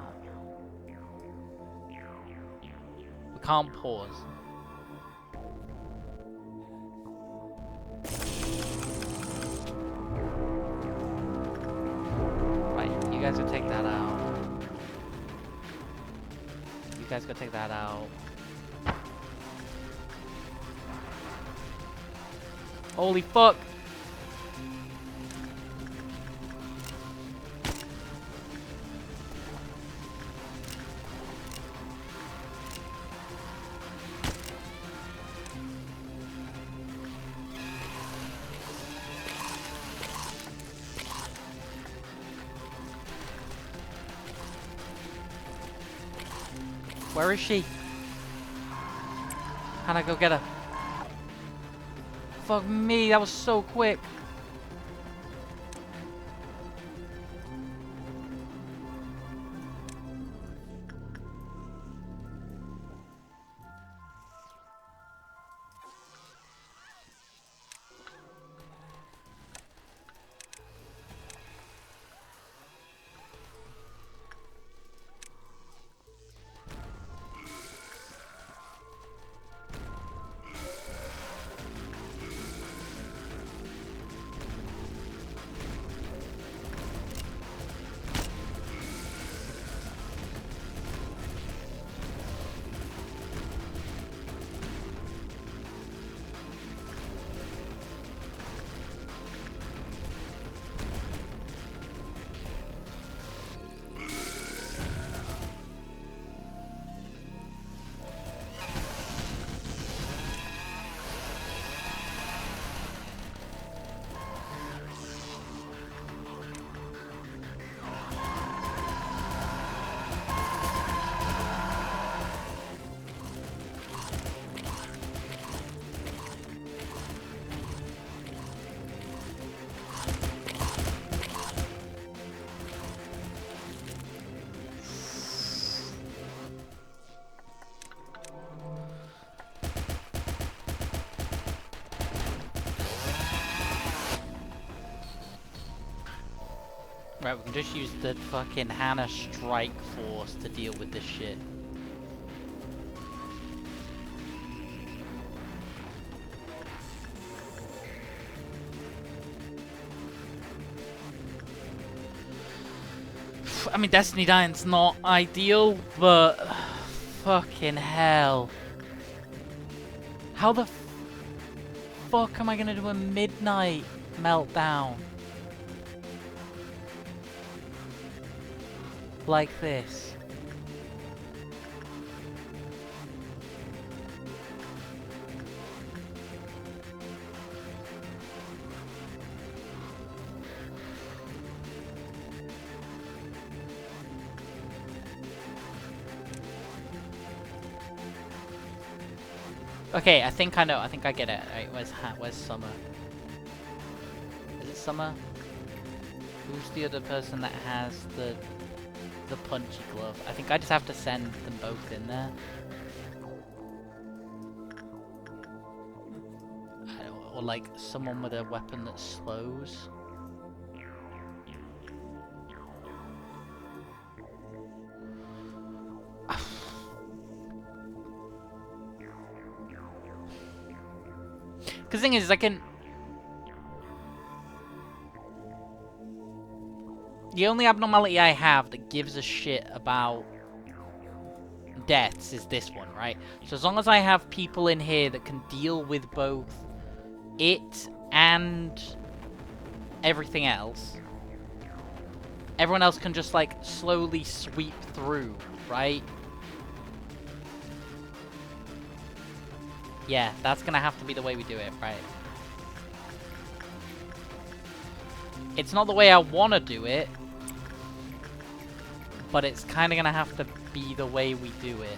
We can't pause. Right, you guys go take that out. You guys go take that out. Holy fuck! Where is she? How'd I go get her? Fuck me, that was so quick. Right, we can just use the fucking Hannah Strike Force to deal with this shit. I mean, Destiny Dying's not ideal, but fucking hell. How the fuck am I gonna do a midnight meltdown? Like this. Okay, I think I know. I think I get it. Right, where's Summer? Is it Summer? Who's the other person that has the punchy glove? I think I just have to send them both in there. Or like someone with a weapon that slows. Because the thing is, I can... The only abnormality I have that gives a shit about deaths is this one, right? So as long as I have people in here that can deal with both it and everything else, everyone else can just, like, slowly sweep through, right? Yeah, that's gonna have to be the way we do it, right? It's not the way I want to do it, but it's kind of gonna have to be the way we do it.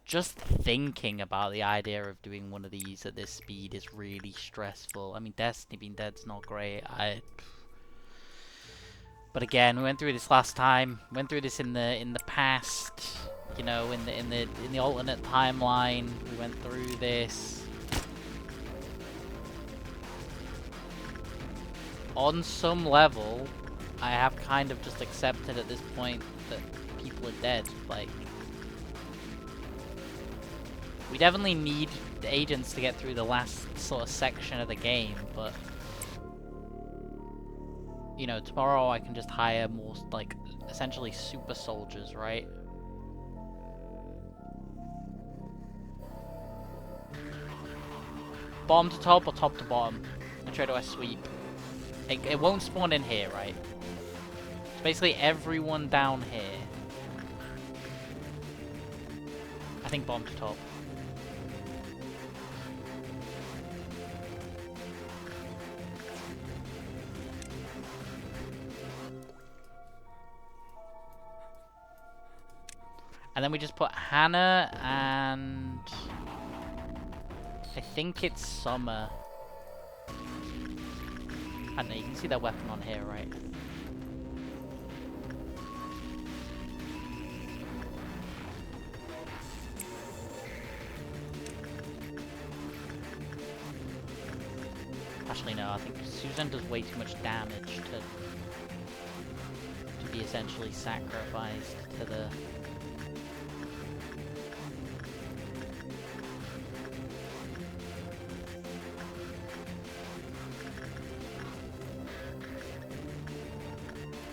Just thinking about the idea of doing one of these at this speed is really stressful. I mean, Destiny being dead's not great. But again, we went through this last time. Went through this in the past. You know, in the alternate timeline, we went through this. On some level, I have kind of just accepted at this point that people are dead. Like, we definitely need the agents to get through the last sort of section of the game, but you know, tomorrow I can just hire more, like, essentially super soldiers, right? Bottom to top or top to bottom? Which way do I sweep? It won't spawn in here, right? It's basically everyone down here. I think bottom to top. And then we just put Hannah and I think it's Summer. I don't know, you can see that weapon on here, right? Actually, no, I think Susan does way too much damage to be essentially sacrificed to the...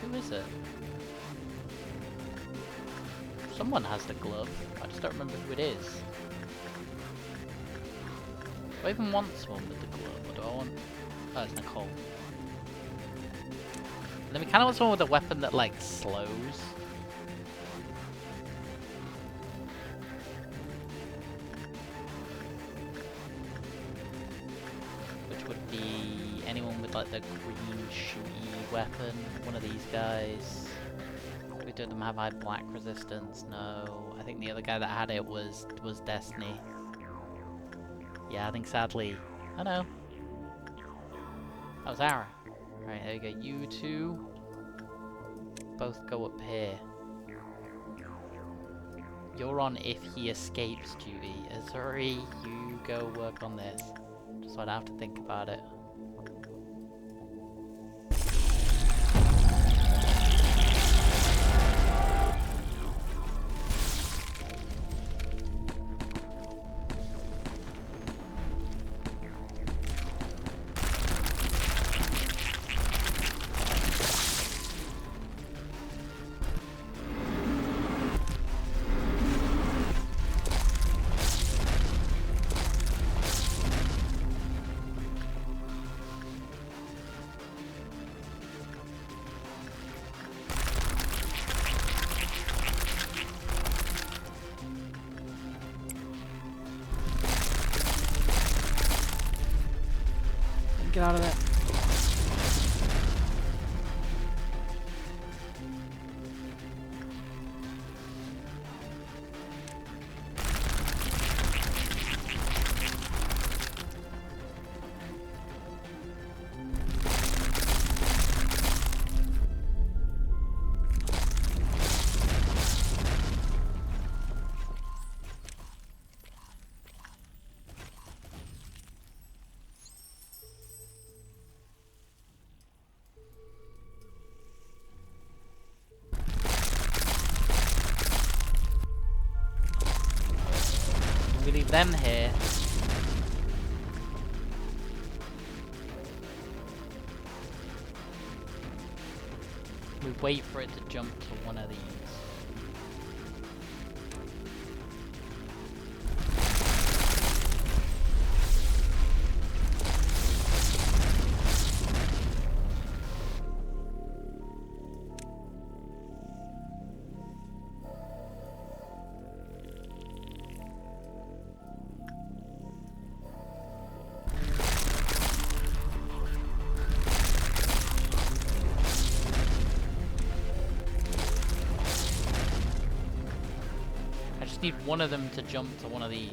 Who is it? Someone has the glove. I just don't remember who it is. Do I even want someone with the glove? Or do I want... Oh, it's Nicole. Then we kind of want someone with a weapon that, like, slows. anyone with like the green shooty weapon? One of these guys. We do them have had black resistance? No. I think the other guy that had it was Destiny. Yeah, I think sadly. I know. That was Ara. Right, there you go. You two both go up here. You're on if he escapes duty. Azuri, you go work on this. Just so I don't have to think about it. Get out of there. We leave them here. We wait for it to jump to one of these. Need one of them to jump to one of these.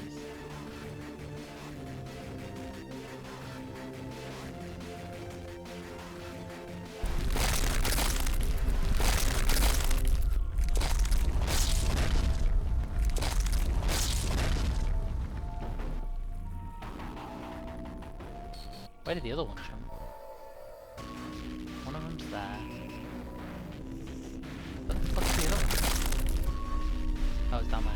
Where did the other one jump? One of them's there. What the fuck's the other one? Oh, it's down there.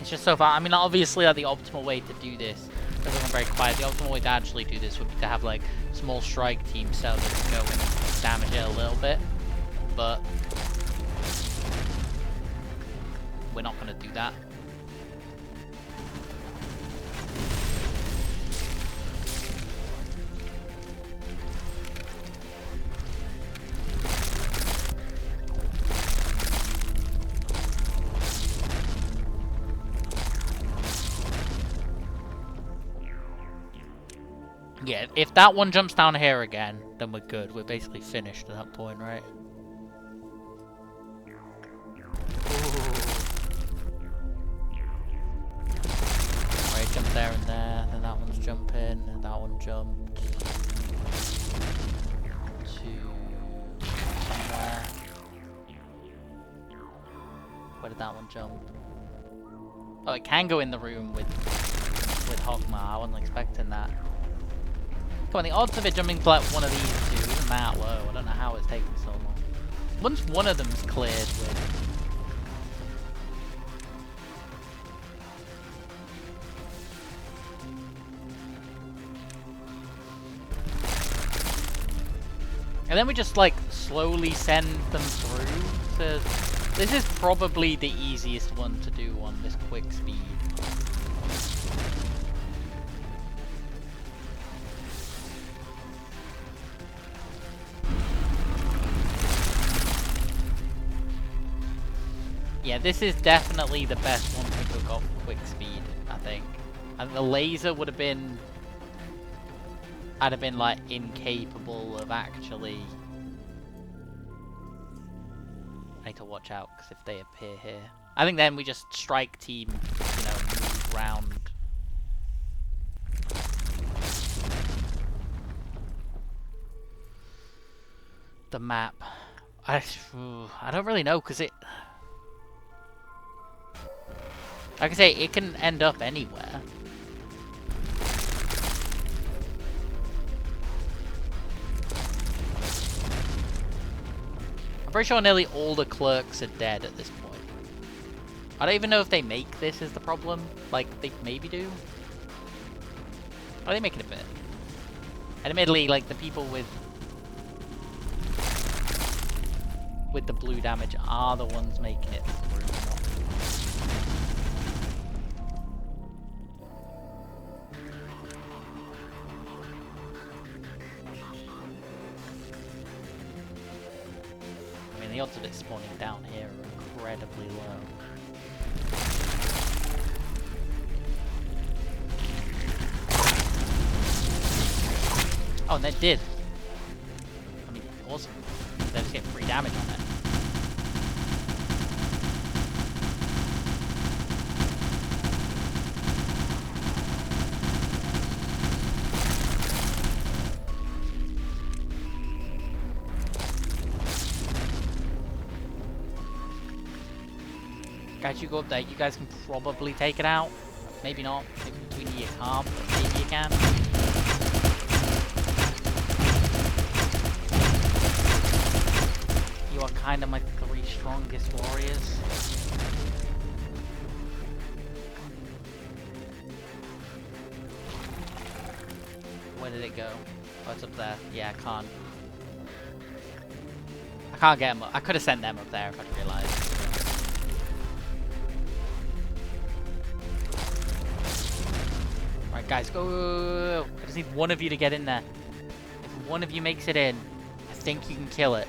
It's just so far. I mean, obviously, the optimal way to do this, because I'm very quiet, the optimal way to actually do this would be to have like small strike team set up to go in and damage it a little bit, but we're not going to do that. Yeah, if that one jumps down here again, then we're good. We're basically finished at that point, right? Right, jump there and there, then that one's jumping, and that one jumped. To somewhere. Where did that one jump? Oh, it can go in the room with Hogma. I wasn't expecting that. Come on, the odds of it jumping to like one of these two isn't that low. I don't know how it's taking so long. Once one of them's cleared with... And then we just, like, slowly send them through to... This is probably the easiest one to do on this quick speed. Yeah, this is definitely the best one to go for quick speed, I think. And the laser would have been... I'd have been, like, incapable of actually... I need to watch out, because if they appear here... I think then we just strike team, you know, move round. The map. I don't really know, because it... Like I say, it can end up anywhere. I'm pretty sure nearly all the clerks are dead at this point. I don't even know if they make this is the problem. Like, they maybe do. Oh, they make it a bit. Admittedly, like, the people with the blue damage are the ones making it through. The odds of it spawning down here are incredibly low. Oh, and they did. I mean, awesome. They just get free damage on it. Guys, you go up there, you guys can probably take it out. Maybe not. Maybe between you can't, but maybe you can. You are kind of my 3 strongest warriors. Where did it go? Oh, it's up there. Yeah, I can't. I can't get them up. I could have sent them up there if I'd realized. Guys, go! I just need one of you to get in there. If one of you makes it in, I think you can kill it.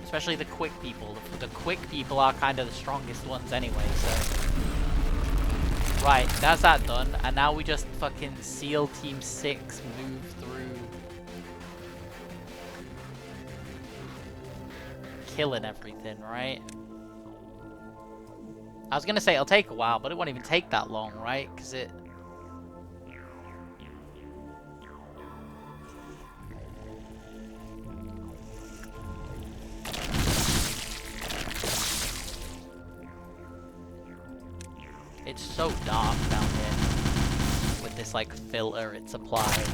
Especially the quick people. The quick people are kind of the strongest ones anyway, so... Right, that's that done. And now we just fucking SEAL Team 6 move through. Killing everything, right? I was gonna say it'll take a while, but it won't even take that long, right? Because it... It's so dark down here. With this, like, filter it's applied.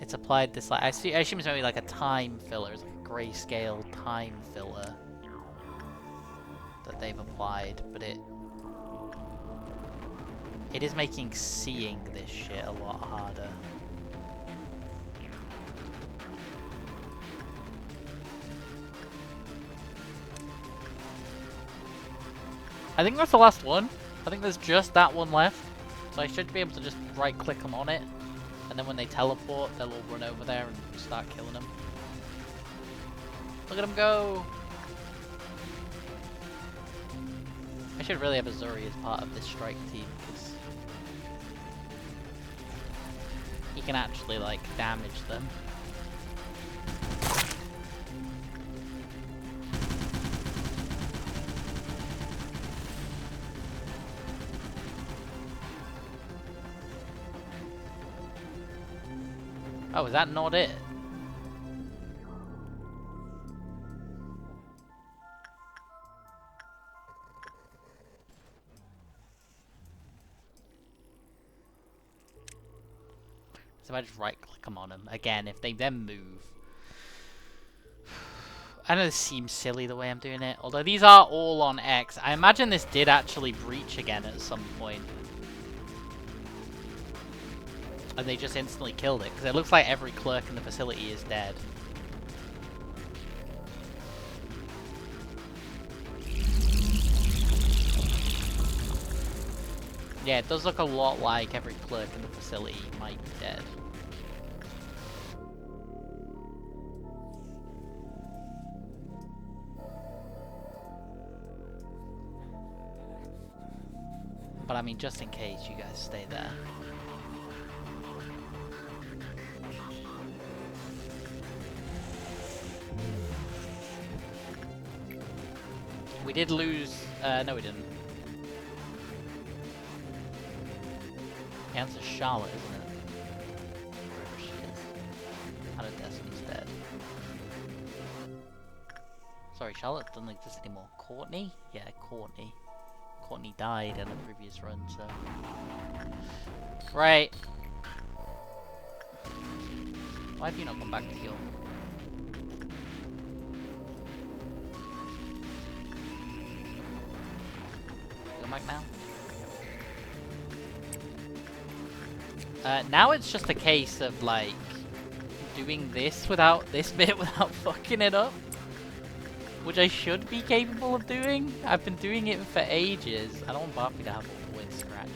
It's applied this, like... I assume it's maybe like a time filler. It's like a grayscale time filler that they've applied, but it is making seeing this shit a lot harder. I think that's the last one. I think there's just that one left, so I should be able to just right click them on it, and then when they teleport they'll all run over there and start killing them. Look at them go! I should really have Azuri as part of this strike team, because he can actually, like, damage them. Oh, is that not it? So if I just right click them on them, again, if they then move. I know this seems silly the way I'm doing it, although these are all on X. I imagine this did actually breach again at some point. And they just instantly killed it, because it looks like every clerk in the facility is dead. Yeah, it does look a lot like every clerk in the facility might be dead. But I mean, just in case, you guys stay there. We did lose... no we didn't. The answer's Charlotte, isn't it? Wherever she is. I know Destiny's dead. Sorry, Charlotte doesn't exist anymore. Courtney? Yeah, Courtney. Courtney died in a previous run, so... Right. Why have you not gone back to heal? Go back now? Now it's just a case of, like, doing this without this bit without fucking it up. Which I should be capable of doing. I've been doing it for ages. I don't want Buffy to have all the weird scratches.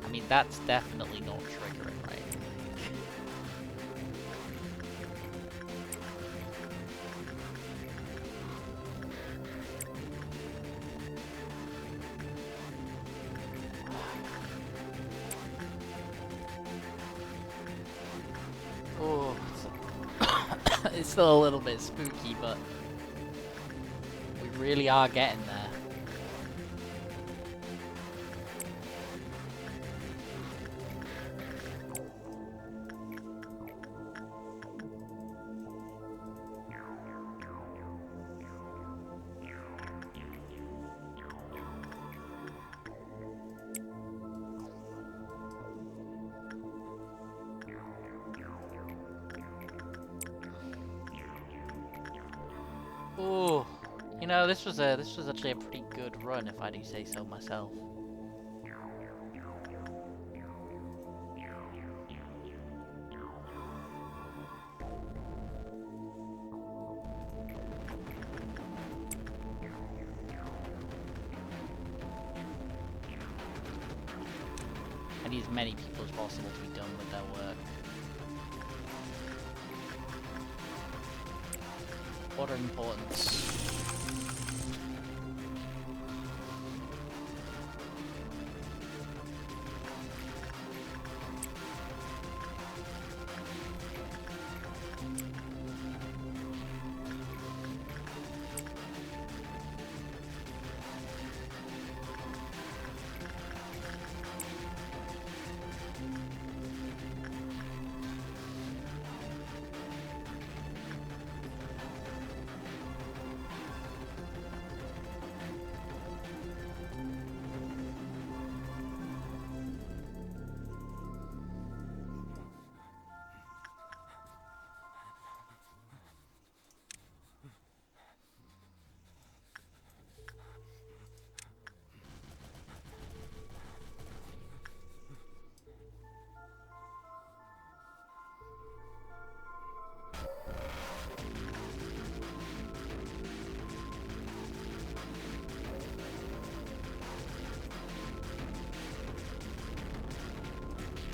I mean, that's definitely not triggering, right? Oh, it's still a little bit spooky, but we really are getting there. Oh, you know, this was actually a pretty good run, if I do say so myself. I need as many people as possible to be done with their work. Order of importance.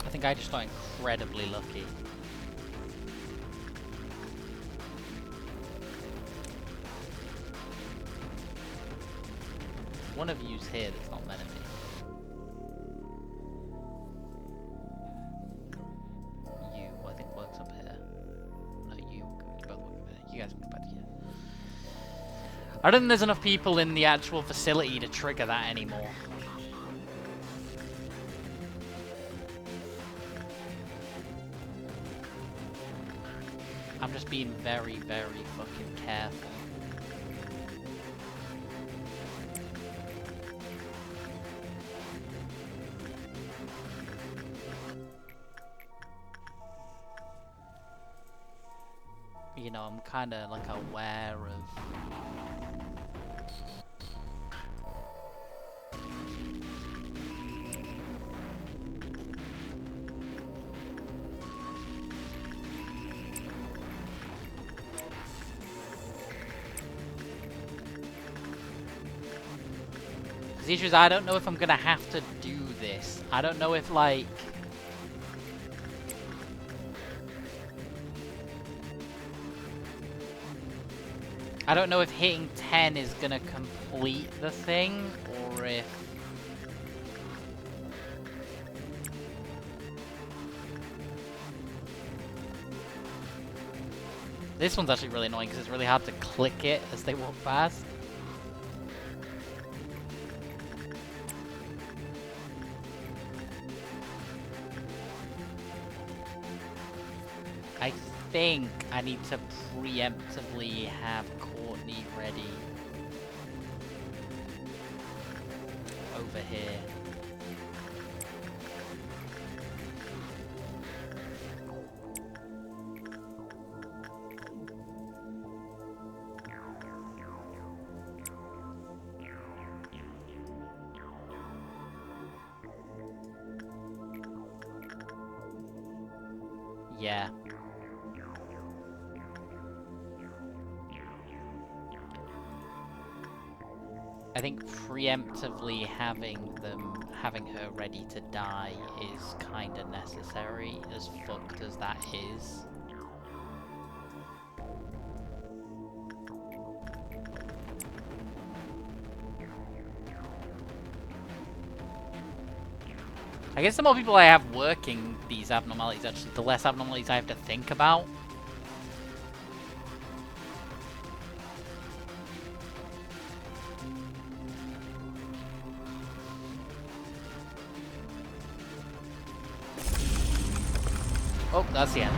I think I just got incredibly lucky. One of you's here that's not meant to be. You, I think, works up here. No, you both work up here. You guys can go back here. I don't think there's enough people in the actual facility to trigger that anymore. I'm just being very, very fucking careful. You know, I'm kind of like aware of The issue is I don't know if I'm gonna have to do this. I don't know if, like... I don't know if hitting 10 is gonna complete the thing, or if... This one's actually really annoying because it's really hard to click it as they walk past. I think I need to preemptively have Courtney ready over here. Yeah. I think preemptively having her ready to die is kinda necessary, as fucked as that is. I guess the more people I have working these abnormalities, actually, the less abnormalities I have to think about. Oh, that's the end.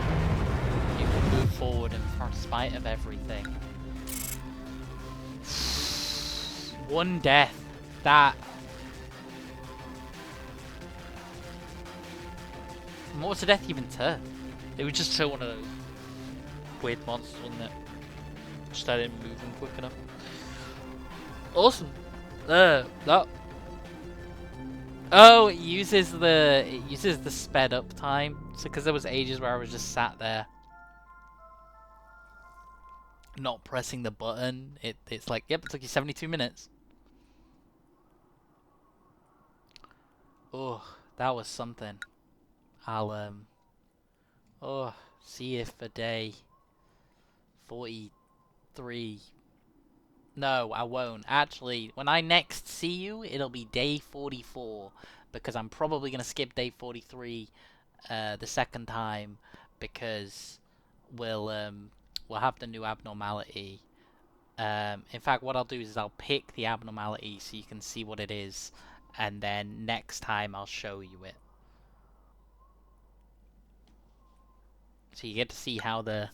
You can move forward in spite of everything. One death. That... What was the death even to? It was just to one of those weird monsters, wasn't it? Just I didn't move them quick enough. Awesome. That. Oh, it uses the sped up time. So because there was ages where I was just sat there, not pressing the button. It's like, yep, it took you 72 minutes. Oh, that was something. I'll see you for day 43. No, I won't. Actually, when I next see you, it'll be day 44, because I'm probably gonna skip day 43 the second time, because we'll have the new abnormality. In fact, what I'll do is I'll pick the abnormality so you can see what it is, and then next time I'll show you it. So you get to see how a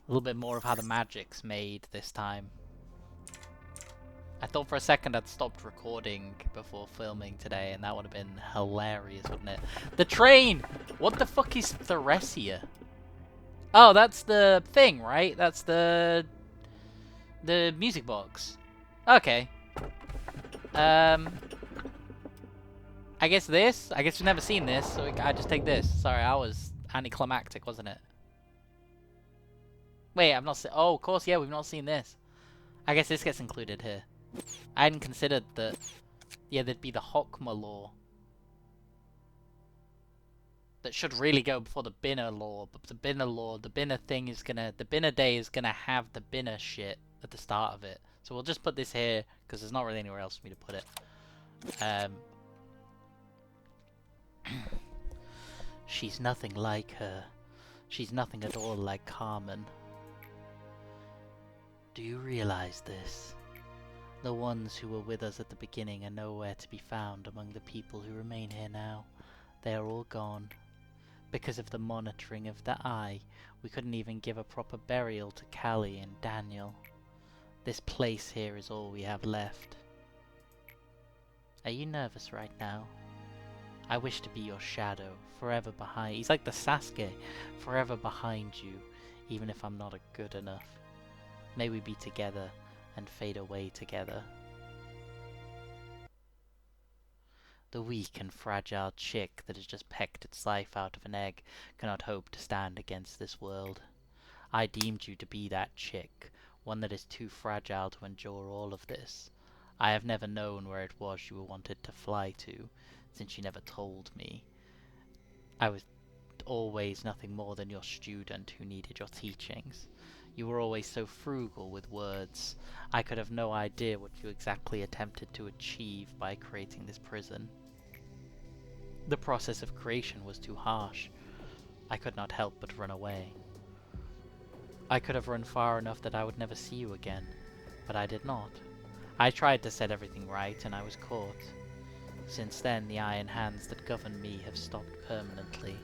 little bit more of how the magic's made this time. I thought for a second I'd stopped recording before filming today, and that would have been hilarious, wouldn't it? The train! What the fuck is Theresia? Oh, that's the thing, right? That's the music box. Okay. I guess this? I guess we've never seen this, so I just take this. Sorry, I was anticlimactic, wasn't it? Wait, I've not seen... Oh, of course, yeah, we've not seen this. I guess this gets included here. I hadn't considered that... Yeah, there'd be the Hokma law. That should really go before the Binner law, but the Binner law, the Binner thing is gonna... The Binner day is gonna have the Binner shit at the start of it. So we'll just put this here, because there's not really anywhere else for me to put it. She's nothing like her. She's nothing at all like Carmen. Do you realize this? The ones who were with us at the beginning are nowhere to be found among the people who remain here now. They are all gone. Because of the monitoring of the Eye, we couldn't even give a proper burial to Callie and Daniel. This place here is all we have left. Are you nervous right now? I wish to be your shadow, forever behind. He's like the Sasuke, forever behind you, even if I'm not good enough. May we be together and fade away together. The weak and fragile chick that has just pecked its life out of an egg cannot hope to stand against this world. I deemed you to be that chick, one that is too fragile to endure all of this. I have never known where it was you wanted to fly to, since you never told me. I was always nothing more than your student who needed your teachings. You were always so frugal with words. I could have no idea what you exactly attempted to achieve by creating this prison. The process of creation was too harsh. I could not help but run away. I could have run far enough that I would never see you again, but I did not. I tried to set everything right, and I was caught. Since then, the iron hands that govern me have stopped permanently.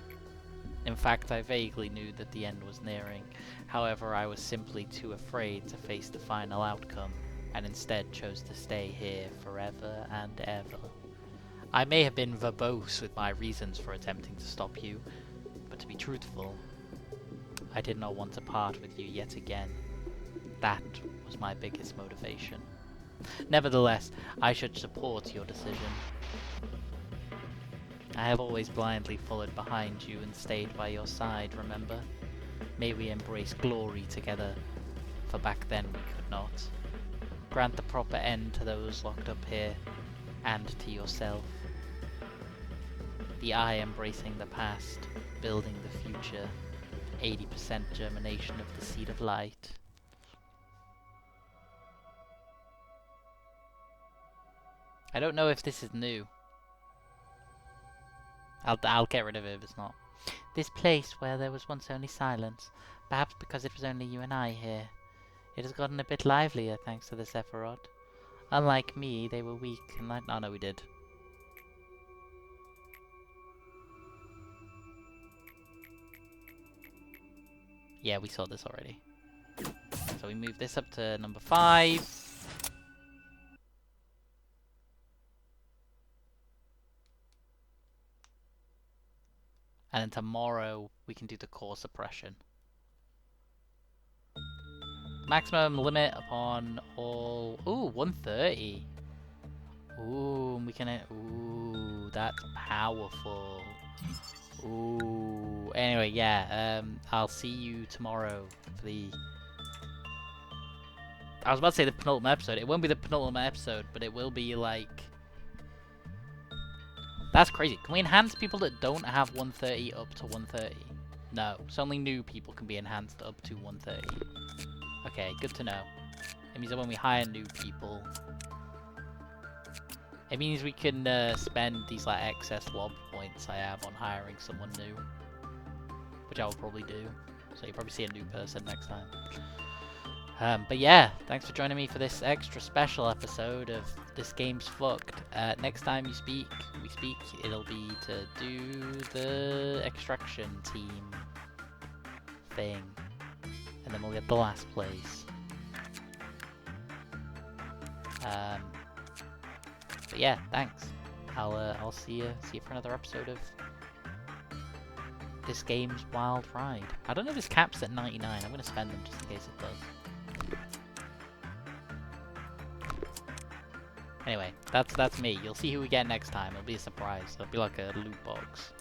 In fact, I vaguely knew that the end was nearing. However, I was simply too afraid to face the final outcome, and instead chose to stay here forever and ever. I may have been verbose with my reasons for attempting to stop you, but to be truthful, I did not want to part with you yet again. That was my biggest motivation. Nevertheless, I should support your decision. I have always blindly followed behind you and stayed by your side, remember? May we embrace glory together, for back then we could not. Grant the proper end to those locked up here, and to yourself. The eye embracing the past, building the future, 80% germination of the seed of light. I don't know if this is new. I'll get rid of it if it's not. This place where there was once only silence, perhaps because it was only you and I here. It has gotten a bit livelier thanks to the Sephiroth. Unlike me, they were weak and like... Oh no, we did. Yeah, we saw this already. So we move this up to number 5. And then tomorrow we can do the core suppression. Maximum limit upon all... Ooh, 130. Ooh, we can... Ooh, that's powerful. Ooh. Anyway, yeah, I'll see you tomorrow for the... I was about to say the penultimate episode. It won't be the penultimate episode, but it will be like... That's crazy. Can we enhance people that don't have 130 up to 130? No. So only new people can be enhanced up to 130. Okay, good to know. It means that when we hire new people... It means we can spend these like excess lob points I have on hiring someone new. Which I will probably do. So you'll probably see a new person next time. But yeah, thanks for joining me for this extra special episode of This Game's Fucked. Next time we speak, it'll be to do the extraction team thing. And then we'll get the last place. But yeah, thanks. I'll see you for another episode of This Game's Wild Ride. I don't know if this caps at 99. I'm gonna spend them just in case it does. Anyway, that's me. You'll see who we get next time. It'll be a surprise. It'll be like a loot box.